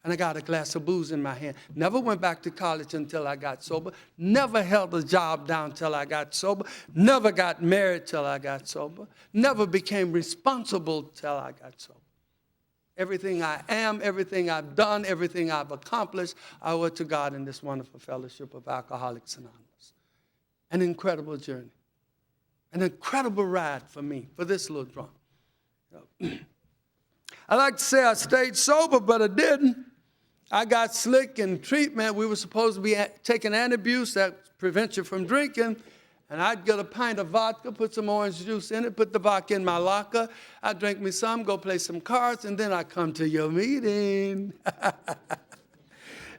And I got a glass of booze in my hand. Never went back to college until I got sober. Never held a job down till I got sober. Never got married till I got sober. Never became responsible till I got sober. Everything I am, everything I've done, everything I've accomplished, I owe it to God in this wonderful Fellowship of Alcoholics Anonymous. An incredible journey. An incredible ride for me, for this little drunk. I like to say I stayed sober, but I didn't. I got slick in treatment. We were supposed to be taking antabuse that prevents you from drinking. And I'd get a pint of vodka, put some orange juice in it, put the vodka in my locker. I'd drink me some, go play some cards, and then I'd come to your meeting.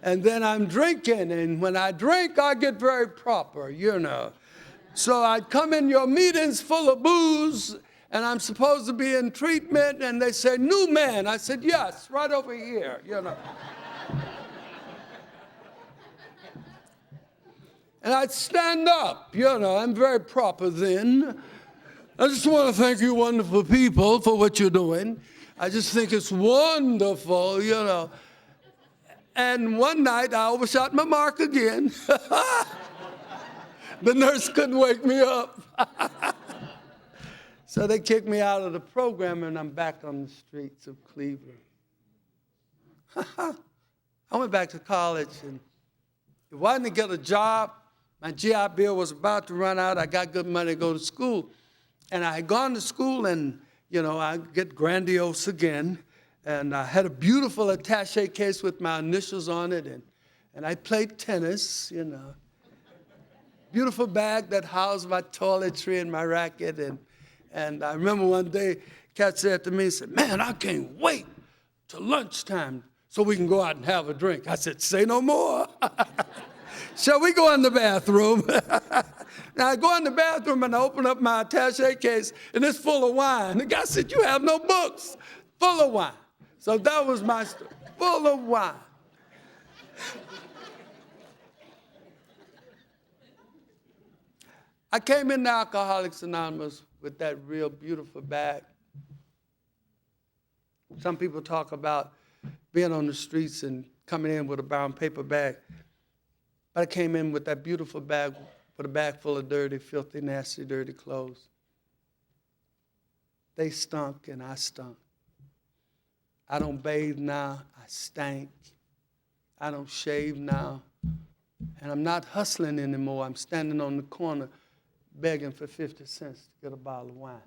And then I'm drinking, and when I drink, I get very proper, you know. So I'd come in your meetings full of booze, and I'm supposed to be in treatment, and they say, new man. I said, yes, right over here, you know. And I'd stand up, you know, I'm very proper then. I just want to thank you wonderful people for what you're doing. I just think it's wonderful, you know. And one night I overshot my mark again. The nurse couldn't wake me up. So they kicked me out of the program, and I'm back on the streets of Cleveland. I went back to college, and it wasn't to get a job. My GI Bill was about to run out. I got good money to go to school. And I had gone to school, and, you know, I get grandiose again. And I had a beautiful attaché case with my initials on it. And I played tennis, you know. Beautiful bag that housed my toiletry and my racket. And I remember one day, Kat said to me, he said, man, I can't wait till lunchtime so we can go out and have a drink. I said, say no more. Shall we go in the bathroom? Now I go in the bathroom and I open up my attaché case and it's full of wine. The guy said, you have no books, full of wine. So that was my story, full of wine. I came into Alcoholics Anonymous with that real beautiful bag. Some people talk about being on the streets and coming in with a brown paper bag. But I came in with that beautiful bag, with a bag full of dirty, filthy, nasty, dirty clothes. They stunk and I stunk. I don't bathe now, I stank. I don't shave now. And I'm not hustling anymore. I'm standing on the corner begging for 50 cents to get a bottle of wine.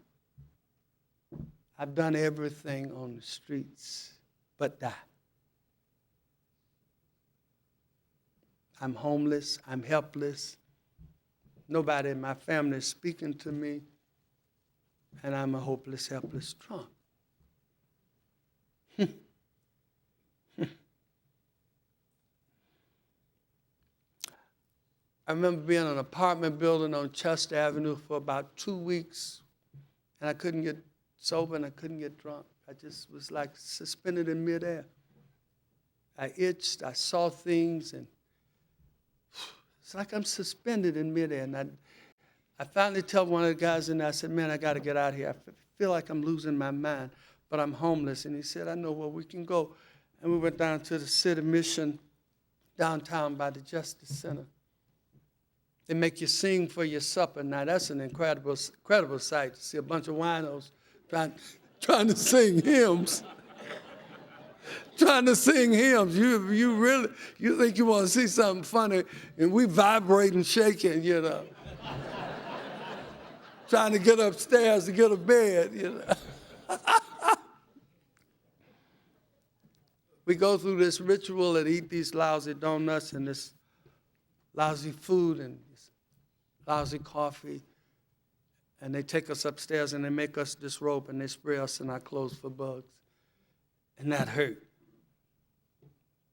I've done everything on the streets but die. I'm homeless, I'm helpless. Nobody in my family is speaking to me, and I'm a hopeless, helpless drunk. I remember being in an apartment building on Chester Avenue for about 2 weeks, and I couldn't get sober and I couldn't get drunk. I just was like suspended in midair. I itched, I saw things, and it's like I'm suspended in midair. And I finally tell one of the guys in there, I said, man, I got to get out of here. I feel like I'm losing my mind, but I'm homeless. And he said, I know where we can go. And we went down to the City Mission downtown by the Justice Center. They make you sing for your supper. Now, that's an incredible sight to see a bunch of winos trying to sing hymns. Trying to sing hymns. You think you want to see something funny, and we vibrating, shaking, you know. Trying to get upstairs to get a bed, you know. We go through this ritual and eat these lousy donuts and this lousy food and this lousy coffee. And they take us upstairs and they make us disrobe and they spray us in our clothes for bugs. And that hurt.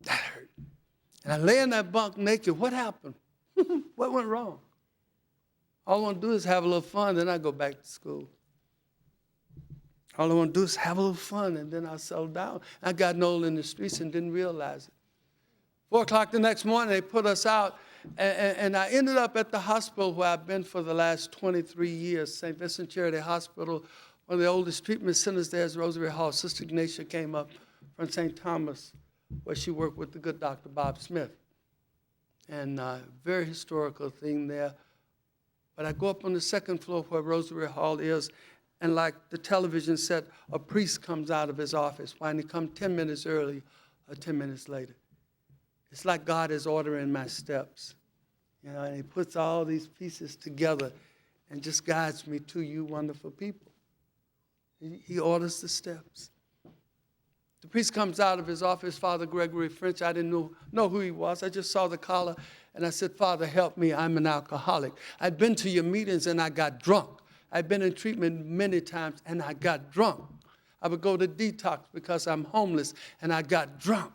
That hurt. And I lay in that bunk naked. What happened? What went wrong? All I want to do is have a little fun, then I go back to school. All I want to do is have a little fun, and then I settle down. I got old in the streets and didn't realize it. 4 o'clock the next morning, they put us out, and I ended up at the hospital where I've been for the last 23 years, St. Vincent Charity Hospital. One of the oldest treatment centers there is Rosary Hall. Sister Ignatia came up from St. Thomas, where she worked with the good Dr. Bob Smith. And very historical thing there. But I go up on the second floor where Rosary Hall is, and like the television set, a priest comes out of his office. Why didn't he come 10 minutes early or 10 minutes later? It's like God is ordering my steps. You know, and he puts all these pieces together and just guides me to you wonderful people. He orders the steps. The priest comes out of his office, Father Gregory French. I didn't know who he was. I just saw the collar, and I said, Father, help me. I'm an alcoholic. I'd been to your meetings, and I got drunk. I've been in treatment many times, and I got drunk. I would go to detox because I'm homeless, and I got drunk.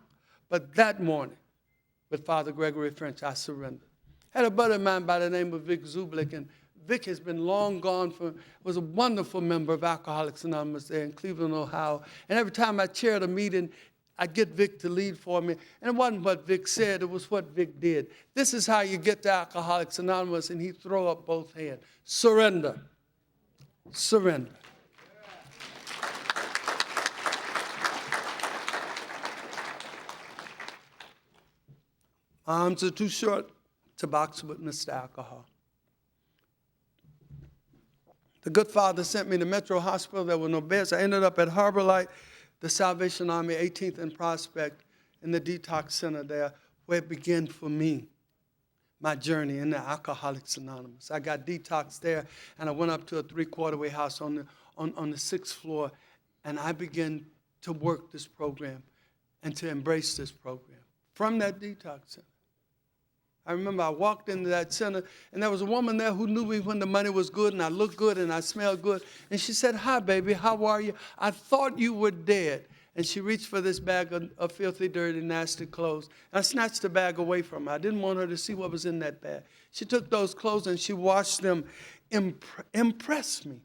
But that morning, with Father Gregory French, I surrendered. I had a buddy of mine by the name of Vic Zublik, and Vic has been long gone was a wonderful member of Alcoholics Anonymous there in Cleveland, Ohio. And every time I chaired a meeting, I'd get Vic to lead for me. And it wasn't what Vic said, it was what Vic did. This is how you get to Alcoholics Anonymous, and he'd throw up both hands. Surrender. Surrender. Arms are too short to box with Mr. Alcohol. The good Father sent me to Metro Hospital. There were no beds. I ended up at Harbor Light, the Salvation Army, 18th and Prospect, in the detox center there, where it began for me, my journey in the Alcoholics Anonymous. I got detoxed there, and I went up to a 3-quarter-way house on the 6th floor, and I began to work this program and to embrace this program from that detox center. I remember I walked into that center, and there was a woman there who knew me when the money was good, and I looked good, and I smelled good. And she said, hi, baby, how are you? I thought you were dead. And she reached for this bag of filthy, dirty, nasty clothes. And I snatched the bag away from her. I didn't want her to see what was in that bag. She took those clothes and she washed them. Impressed me.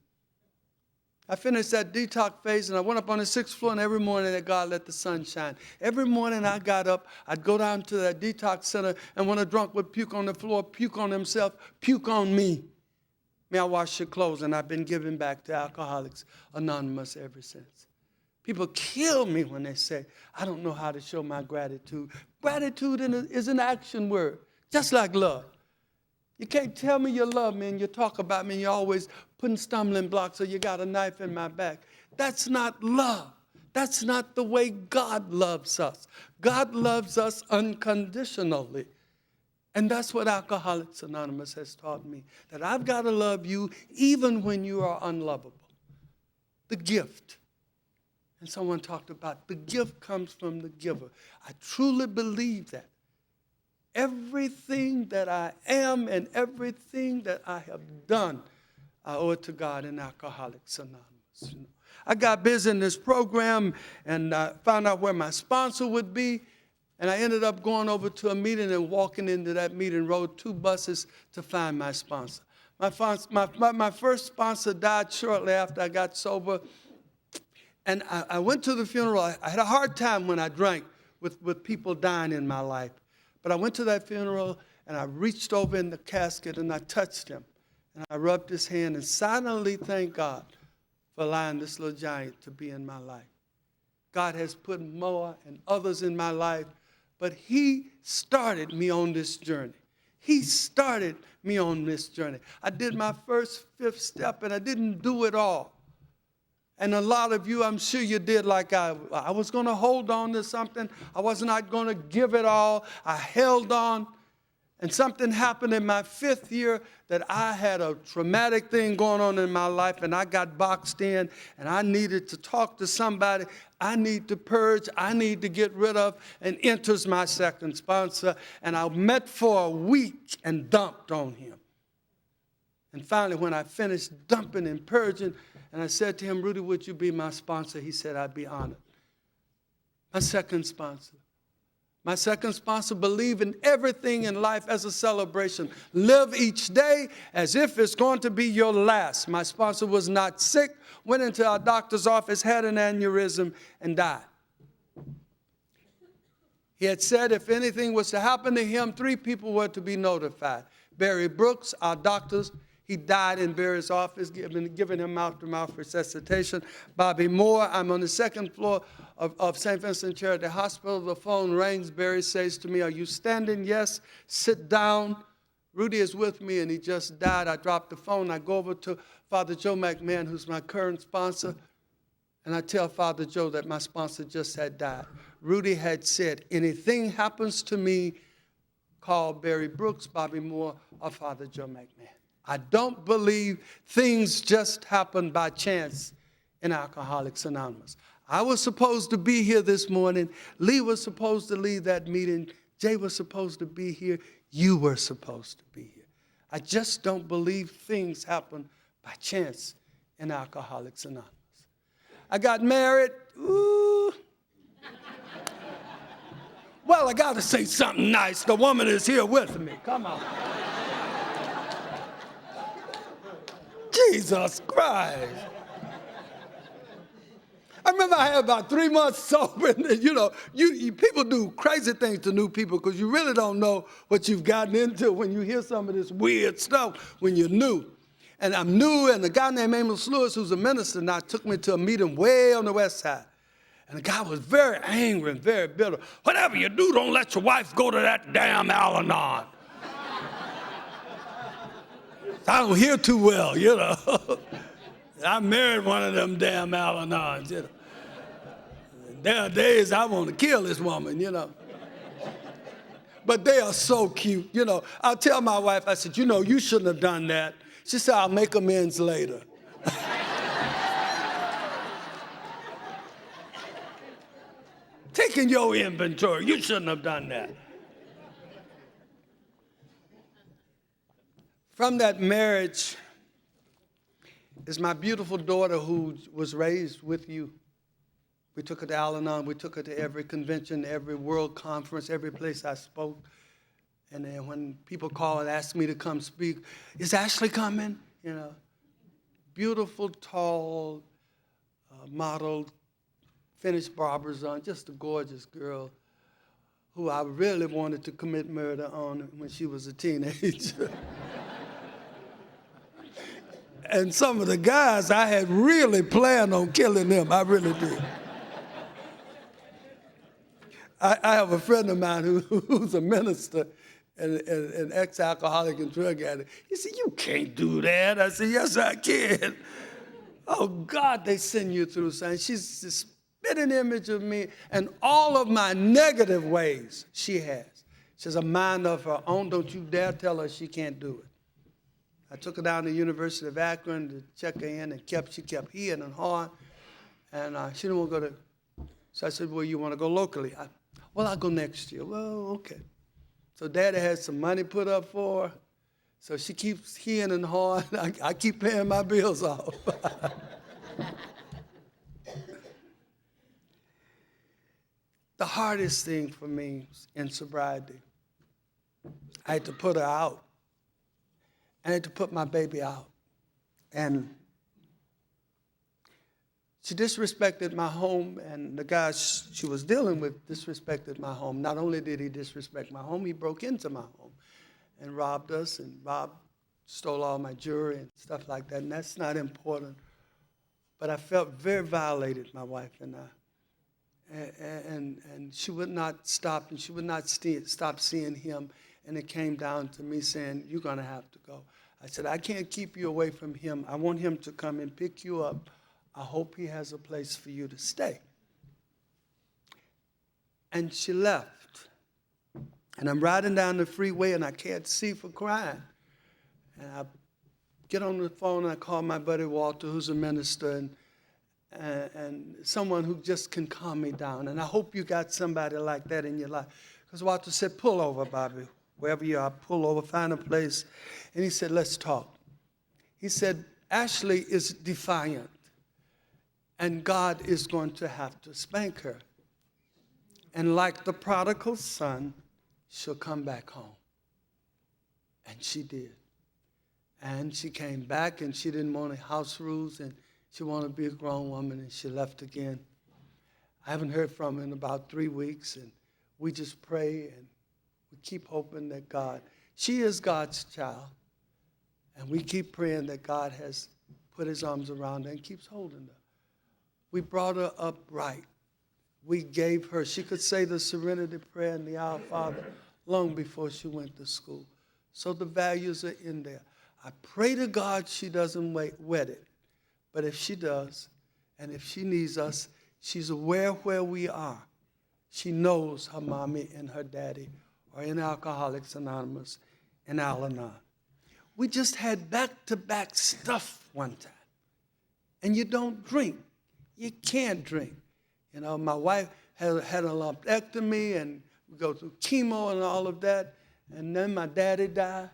I finished that detox phase and I went up on the 6th floor, and every morning that God let the sun shine. Every morning I got up, I'd go down to that detox center, and when a drunk would puke on the floor, puke on himself, puke on me. May I wash your clothes? And I've been giving back to Alcoholics Anonymous ever since. People kill me when they say, I don't know how to show my gratitude. Gratitude is an action word, just like love. You can't tell me you love me and you talk about me and you're always putting stumbling blocks, or you got a knife in my back. That's not love. That's not the way God loves us. God loves us unconditionally. And that's what Alcoholics Anonymous has taught me, that I've got to love you even when you are unlovable. The gift. And someone talked about the gift comes from the giver. I truly believe that. Everything that I am and everything that I have done, I owe it to God in Alcoholics Anonymous. I got busy in this program and found out where my sponsor would be. And I ended up going over to a meeting and walking into that meeting, rode 2 buses to find my sponsor. My first sponsor died shortly after I got sober. And I went to the funeral. I had a hard time when I drank with people dying in my life. But I went to that funeral, and I reached over in the casket, and I touched him. And I rubbed his hand and silently thanked God for allowing this little giant to be in my life. God has put more and others in my life, but he started me on this journey. He started me on this journey. I did my first 5th step, and I didn't do it all. And a lot of you, I'm sure you did like I was going to hold on to something. I was not going to give it all. I held on. And something happened in my 5th year that I had a traumatic thing going on in my life, and I got boxed in, and I needed to talk to somebody. I need to purge. I need to get rid of. And enters my second sponsor. And I met for a week and dumped on him. And finally, when I finished dumping and purging, and I said to him, Rudy, would you be my sponsor? He said, I'd be honored. My second sponsor. My second sponsor believed in everything in life as a celebration. Live each day as if it's going to be your last. My sponsor was not sick, went into our doctor's office, had an aneurysm, and died. He had said if anything was to happen to him, 3 people were to be notified. Barry Brooks, our doctors. He died in Barry's office, giving him mouth-to-mouth resuscitation. Bobby Moore, I'm on the 2nd floor of St. Vincent Charity Hospital. The phone rings. Barry says to me, are you standing? Yes. Sit down. Rudy is with me, and he just died. I dropped the phone. I go over to Father Joe McMahon, who's my current sponsor, and I tell Father Joe that my sponsor just had died. Rudy had said, anything happens to me, call Barry Brooks, Bobby Moore, or Father Joe McMahon. I don't believe things just happen by chance in Alcoholics Anonymous. I was supposed to be here this morning. Lee was supposed to lead that meeting. Jay was supposed to be here. You were supposed to be here. I just don't believe things happen by chance in Alcoholics Anonymous. I got married. Ooh. Well, I got to say something nice. The woman is here with me. Come on. Jesus Christ. I remember I had about 3 months sober, and you people do crazy things to new people because you really don't know what you've gotten into when you hear some of this weird stuff when you're new. And I'm new, and a guy named Amos Lewis, who's a minister now, took me to a meeting way on the west side. And the guy was very angry and very bitter. Whatever you do, don't let your wife go to that damn Al-Anon. I don't hear too well, I married one of them damn Al-Anons, There are days I want to kill this woman, But they are so cute, I'll tell my wife, I said, you shouldn't have done that. She said, I'll make amends later. Taking your inventory, you shouldn't have done that. From that marriage is my beautiful daughter who was raised with you. We took her to Al-Anon. We took her to every convention, every world conference, every place I spoke. And then when people call and ask me to come speak, is Ashley coming? You know, beautiful, tall, model, finished barbers on, just a gorgeous girl who I really wanted to commit murder on when she was a teenager. And some of the guys, I had really planned on killing them. I really did. I have a friend of mine who's a minister and an ex-alcoholic and drug addict. He said, you can't do that. I said, yes, I can. Oh, God, they send you through something. She's the spitting image of me and all of my negative ways she has. She has a mind of her own. Don't you dare tell her she can't do it. I took her down to the University of Akron to check her in, and she kept heeing and hawing. And she didn't want to go to, so I said, well, you want to go locally? Well, I'll go next year. Well, okay. So Daddy had some money put up for her. So she keeps heeing and hawing. I keep paying my bills off. The hardest thing for me in sobriety, I had to put her out. I had to put my baby out. And she disrespected my home, and the guy she was dealing with disrespected my home. Not only did he disrespect my home, he broke into my home and robbed us, and stole all my jewelry and stuff like that, and that's not important. But I felt very violated, my wife and I. And she would not stop, and she would not stop seeing him, and it came down to me saying, you're going to have to go. I said, I can't keep you away from him. I want him to come and pick you up. I hope he has a place for you to stay. And she left. And I'm riding down the freeway, and I can't see for crying. And I get on the phone, and I call my buddy Walter, who's a minister, and someone who just can calm me down. And I hope you got somebody like that in your life. Because Walter said, pull over, Bobby. Wherever you are, pull over, find a place. And he said, let's talk. He said, Ashley is defiant, and God is going to have to spank her. And like the prodigal son, she'll come back home. And she did. And she came back, and she didn't want any house rules, and she wanted to be a grown woman, and she left again. I haven't heard from her in about 3 weeks, and we just pray, and we keep hoping that she is God's child, and we keep praying that God has put his arms around her and keeps holding her. We brought her up right. We gave her, she could say the Serenity Prayer and the Our Father long before she went to school. So the values are in there. I pray to God she doesn't wet it. But if she does, and if she needs us, she's aware where we are. She knows her mommy and her daddy are in Alcoholics Anonymous and Al-Anon. We just had back-to-back stuff one time. And you don't drink. You can't drink. You know, my wife had a lumpectomy, and we go through chemo and all of that. And then my daddy died.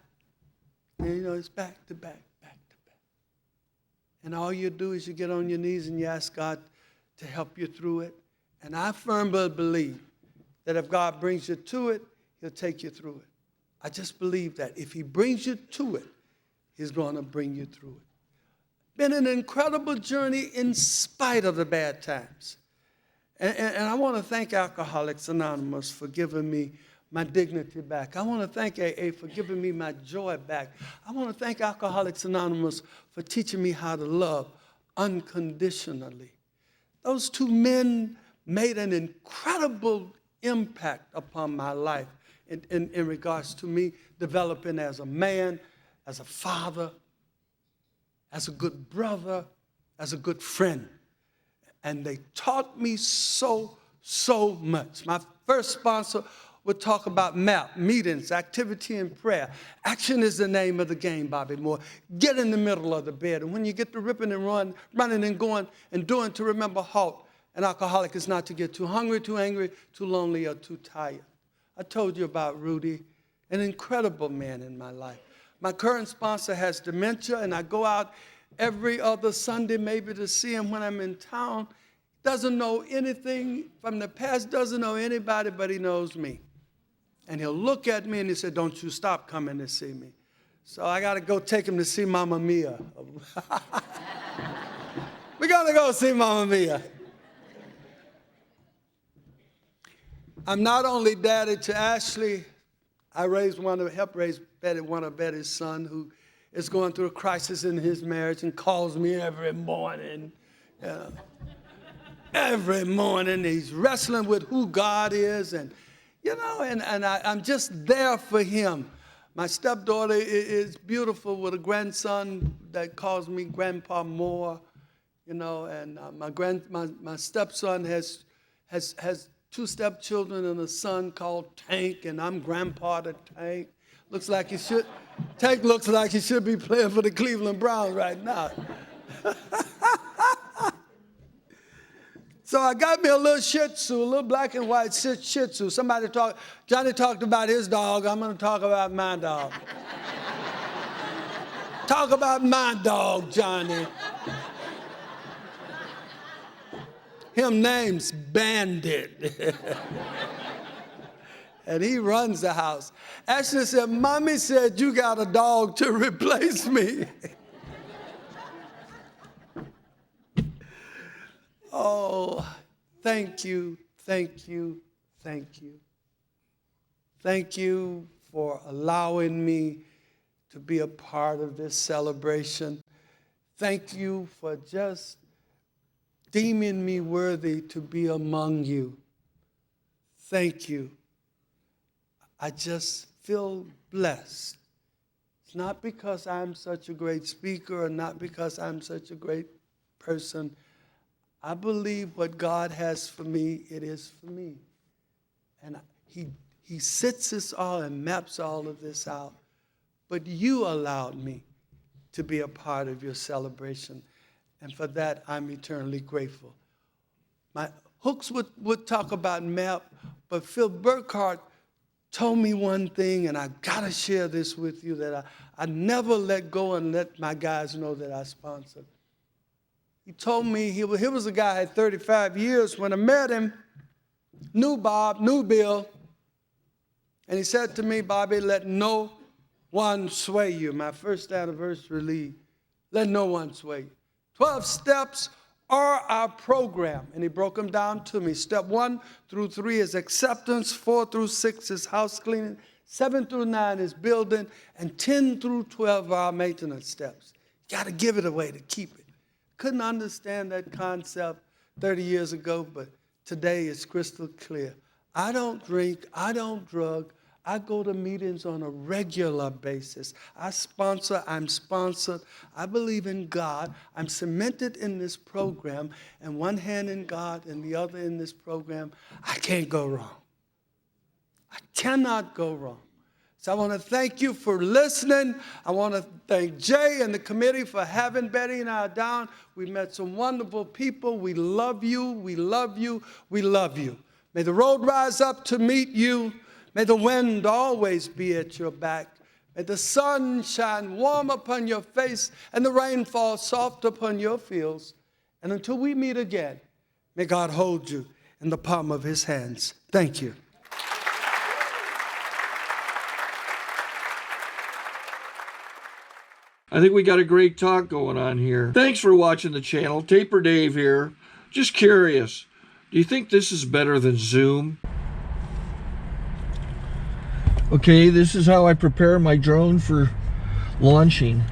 And, you know, it's back to back, back to back. And all you do is you get on your knees and you ask God to help you through it. And I firmly believe that if God brings you to it, he'll take you through it. I just believe that. If he brings you to it, he's going to bring you through it. Been an incredible journey in spite of the bad times. And I want to thank Alcoholics Anonymous for giving me my dignity back. I want to thank AA for giving me my joy back. I want to thank Alcoholics Anonymous for teaching me how to love unconditionally. Those two men made an incredible impact upon my life in regards to me developing as a man, as a father, as a good brother, as a good friend. And they taught me so much. My first sponsor would talk about MAP, meetings, activity, and prayer. Action is the name of the game, Bobby Moore. Get in the middle of the bed. And when you get to ripping and running and going and doing, to remember, halt. An alcoholic is not to get too hungry, too angry, too lonely, or too tired. I told you about Rudy, an incredible man in my life. My current sponsor has dementia, and I go out every other Sunday maybe to see him when I'm in town. doesn't know anything from the past, doesn't know anybody, but he knows me. And he'll look at me and he said, don't you stop coming to see me. So I got to go take him to see Mama Mia. We're going to go see Mama Mia. I'm not only daddy to Ashley, I helped raise Betty, one of Betty's son, who is going through a crisis in his marriage and calls me every morning. Every morning he's wrestling with who God is, and I'm just there for him. My stepdaughter is beautiful with a grandson that calls me Grandpa Moore, and my stepson has 2 stepchildren and a son called Tank, and I'm Grandpa to Tank. Tank looks like he should be playing for the Cleveland Browns right now. So I got me a little Shih Tzu, a little black and white Shih Tzu. Johnny talked about his dog. I'm going to talk about my dog. Talk about my dog, Johnny. Him name's Bandit. And he runs the house. Ashley said, Mommy said you got a dog to replace me. Oh, thank you, thank you, thank you. Thank you for allowing me to be a part of this celebration. Thank you for just deeming me worthy to be among you. Thank you. I just feel blessed. It's not because I'm such a great speaker or not because I'm such a great person. I believe what God has for me, it is for me. And he sits this all and maps all of this out. But you allowed me to be a part of your celebration. And for that, I'm eternally grateful. My Hooks would talk about map, but Phil Burkhart told me one thing, and I got to share this with you, that I never let go and let my guys know that I sponsored. He told me he was a guy at 35 years when I met him, knew Bob, knew Bill, and he said to me, Bobby, let no one sway you. My first anniversary lead, let no one sway you. 12 steps are our program, and he broke them down to me. Step 1 through 3 is acceptance, 4 through 6 is house cleaning, 7 through 9 is building, and 10 through 12 are our maintenance steps. You got to give it away to keep it. Couldn't understand that concept 30 years ago, but today it's crystal clear. I don't drink, I don't drug, I go to meetings on a regular basis. I'm sponsored. I believe in God. I'm cemented in this program, and one hand in God and the other in this program. I can't go wrong. I cannot go wrong. So I want to thank you for listening. I want to thank Jay and the committee for having Betty and I down. We met some wonderful people. We love you. We love you. We love you. May the road rise up to meet you. May the wind always be at your back. May the sun shine warm upon your face and the rain fall soft upon your fields. And until we meet again, may God hold you in the palm of his hands. Thank you. I think we got a great talk going on here. Thanks for watching the channel. Taper Dave here. Just curious, do you think this is better than Zoom? Okay, this is how I prepare my drone for launching.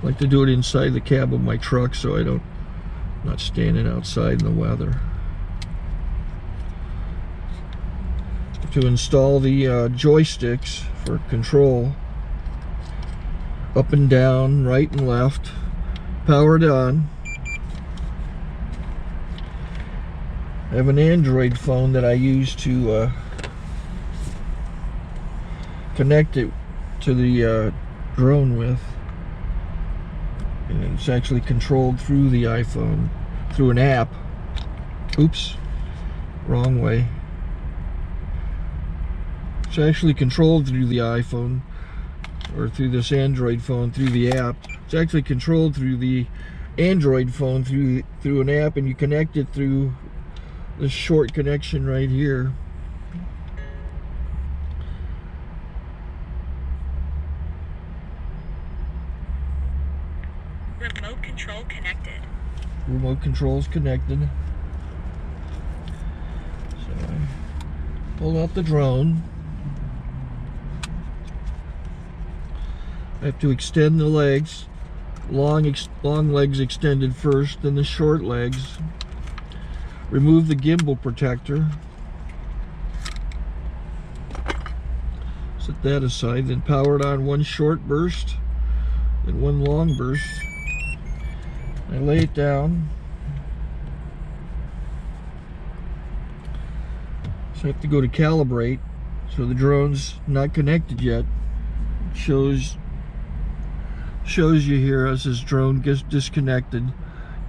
I like to do it inside the cab of my truck so I'm not standing outside in the weather. To install the joysticks for control, up and down, right and left, powered on. I have an Android phone that I use to connect it to the drone with, and it's actually controlled through the iPhone, through an app. Oops, wrong way. It's actually controlled through the iPhone, or through this Android phone, through the app. It's actually controlled through the Android phone through an app, and you connect it through this short connection right here. Remote control connected. Remote control's connected. So I pull out the drone. I have to extend the legs. Long legs extended first, then the short legs. Remove the gimbal protector. Set that aside, then power it on one short burst, then one long burst. I lay it down. So I have to go to calibrate. So the drone's not connected yet. It shows you here as this drone gets disconnected,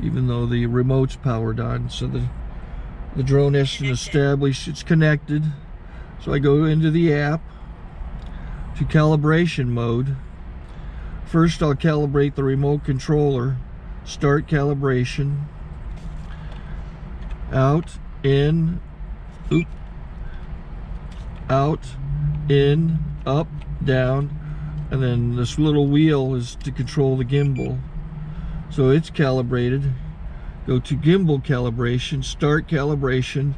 even though the remote's powered on. So the drone has to establish it's connected. So I go into the app to calibration mode. First I'll calibrate the remote controller. Start calibration. Out, in, out, in, up, down, and then this little wheel is to control the gimbal. So it's calibrated. Go to gimbal calibration, start calibration,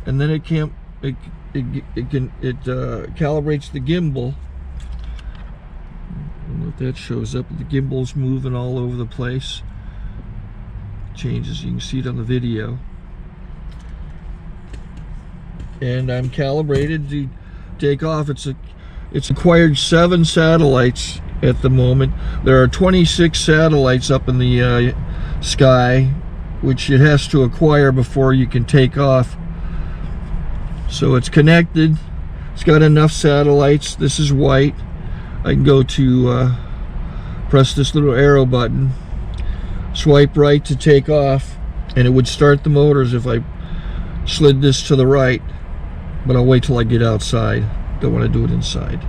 and then it calibrates the gimbal. I don't know if that shows up. The gimbal's moving all over the place. Changes, you can see it on the video. And I'm calibrated to take off. It's acquired 7 satellites at the moment. There are 26 satellites up in the sky, which it has to acquire before you can take off. So it's connected. It's got enough satellites. This is white. I can go to press this little arrow button, swipe right to take off, and it would start the motors if I slid this to the right, but I'll wait till I get outside. Don't want to do it inside.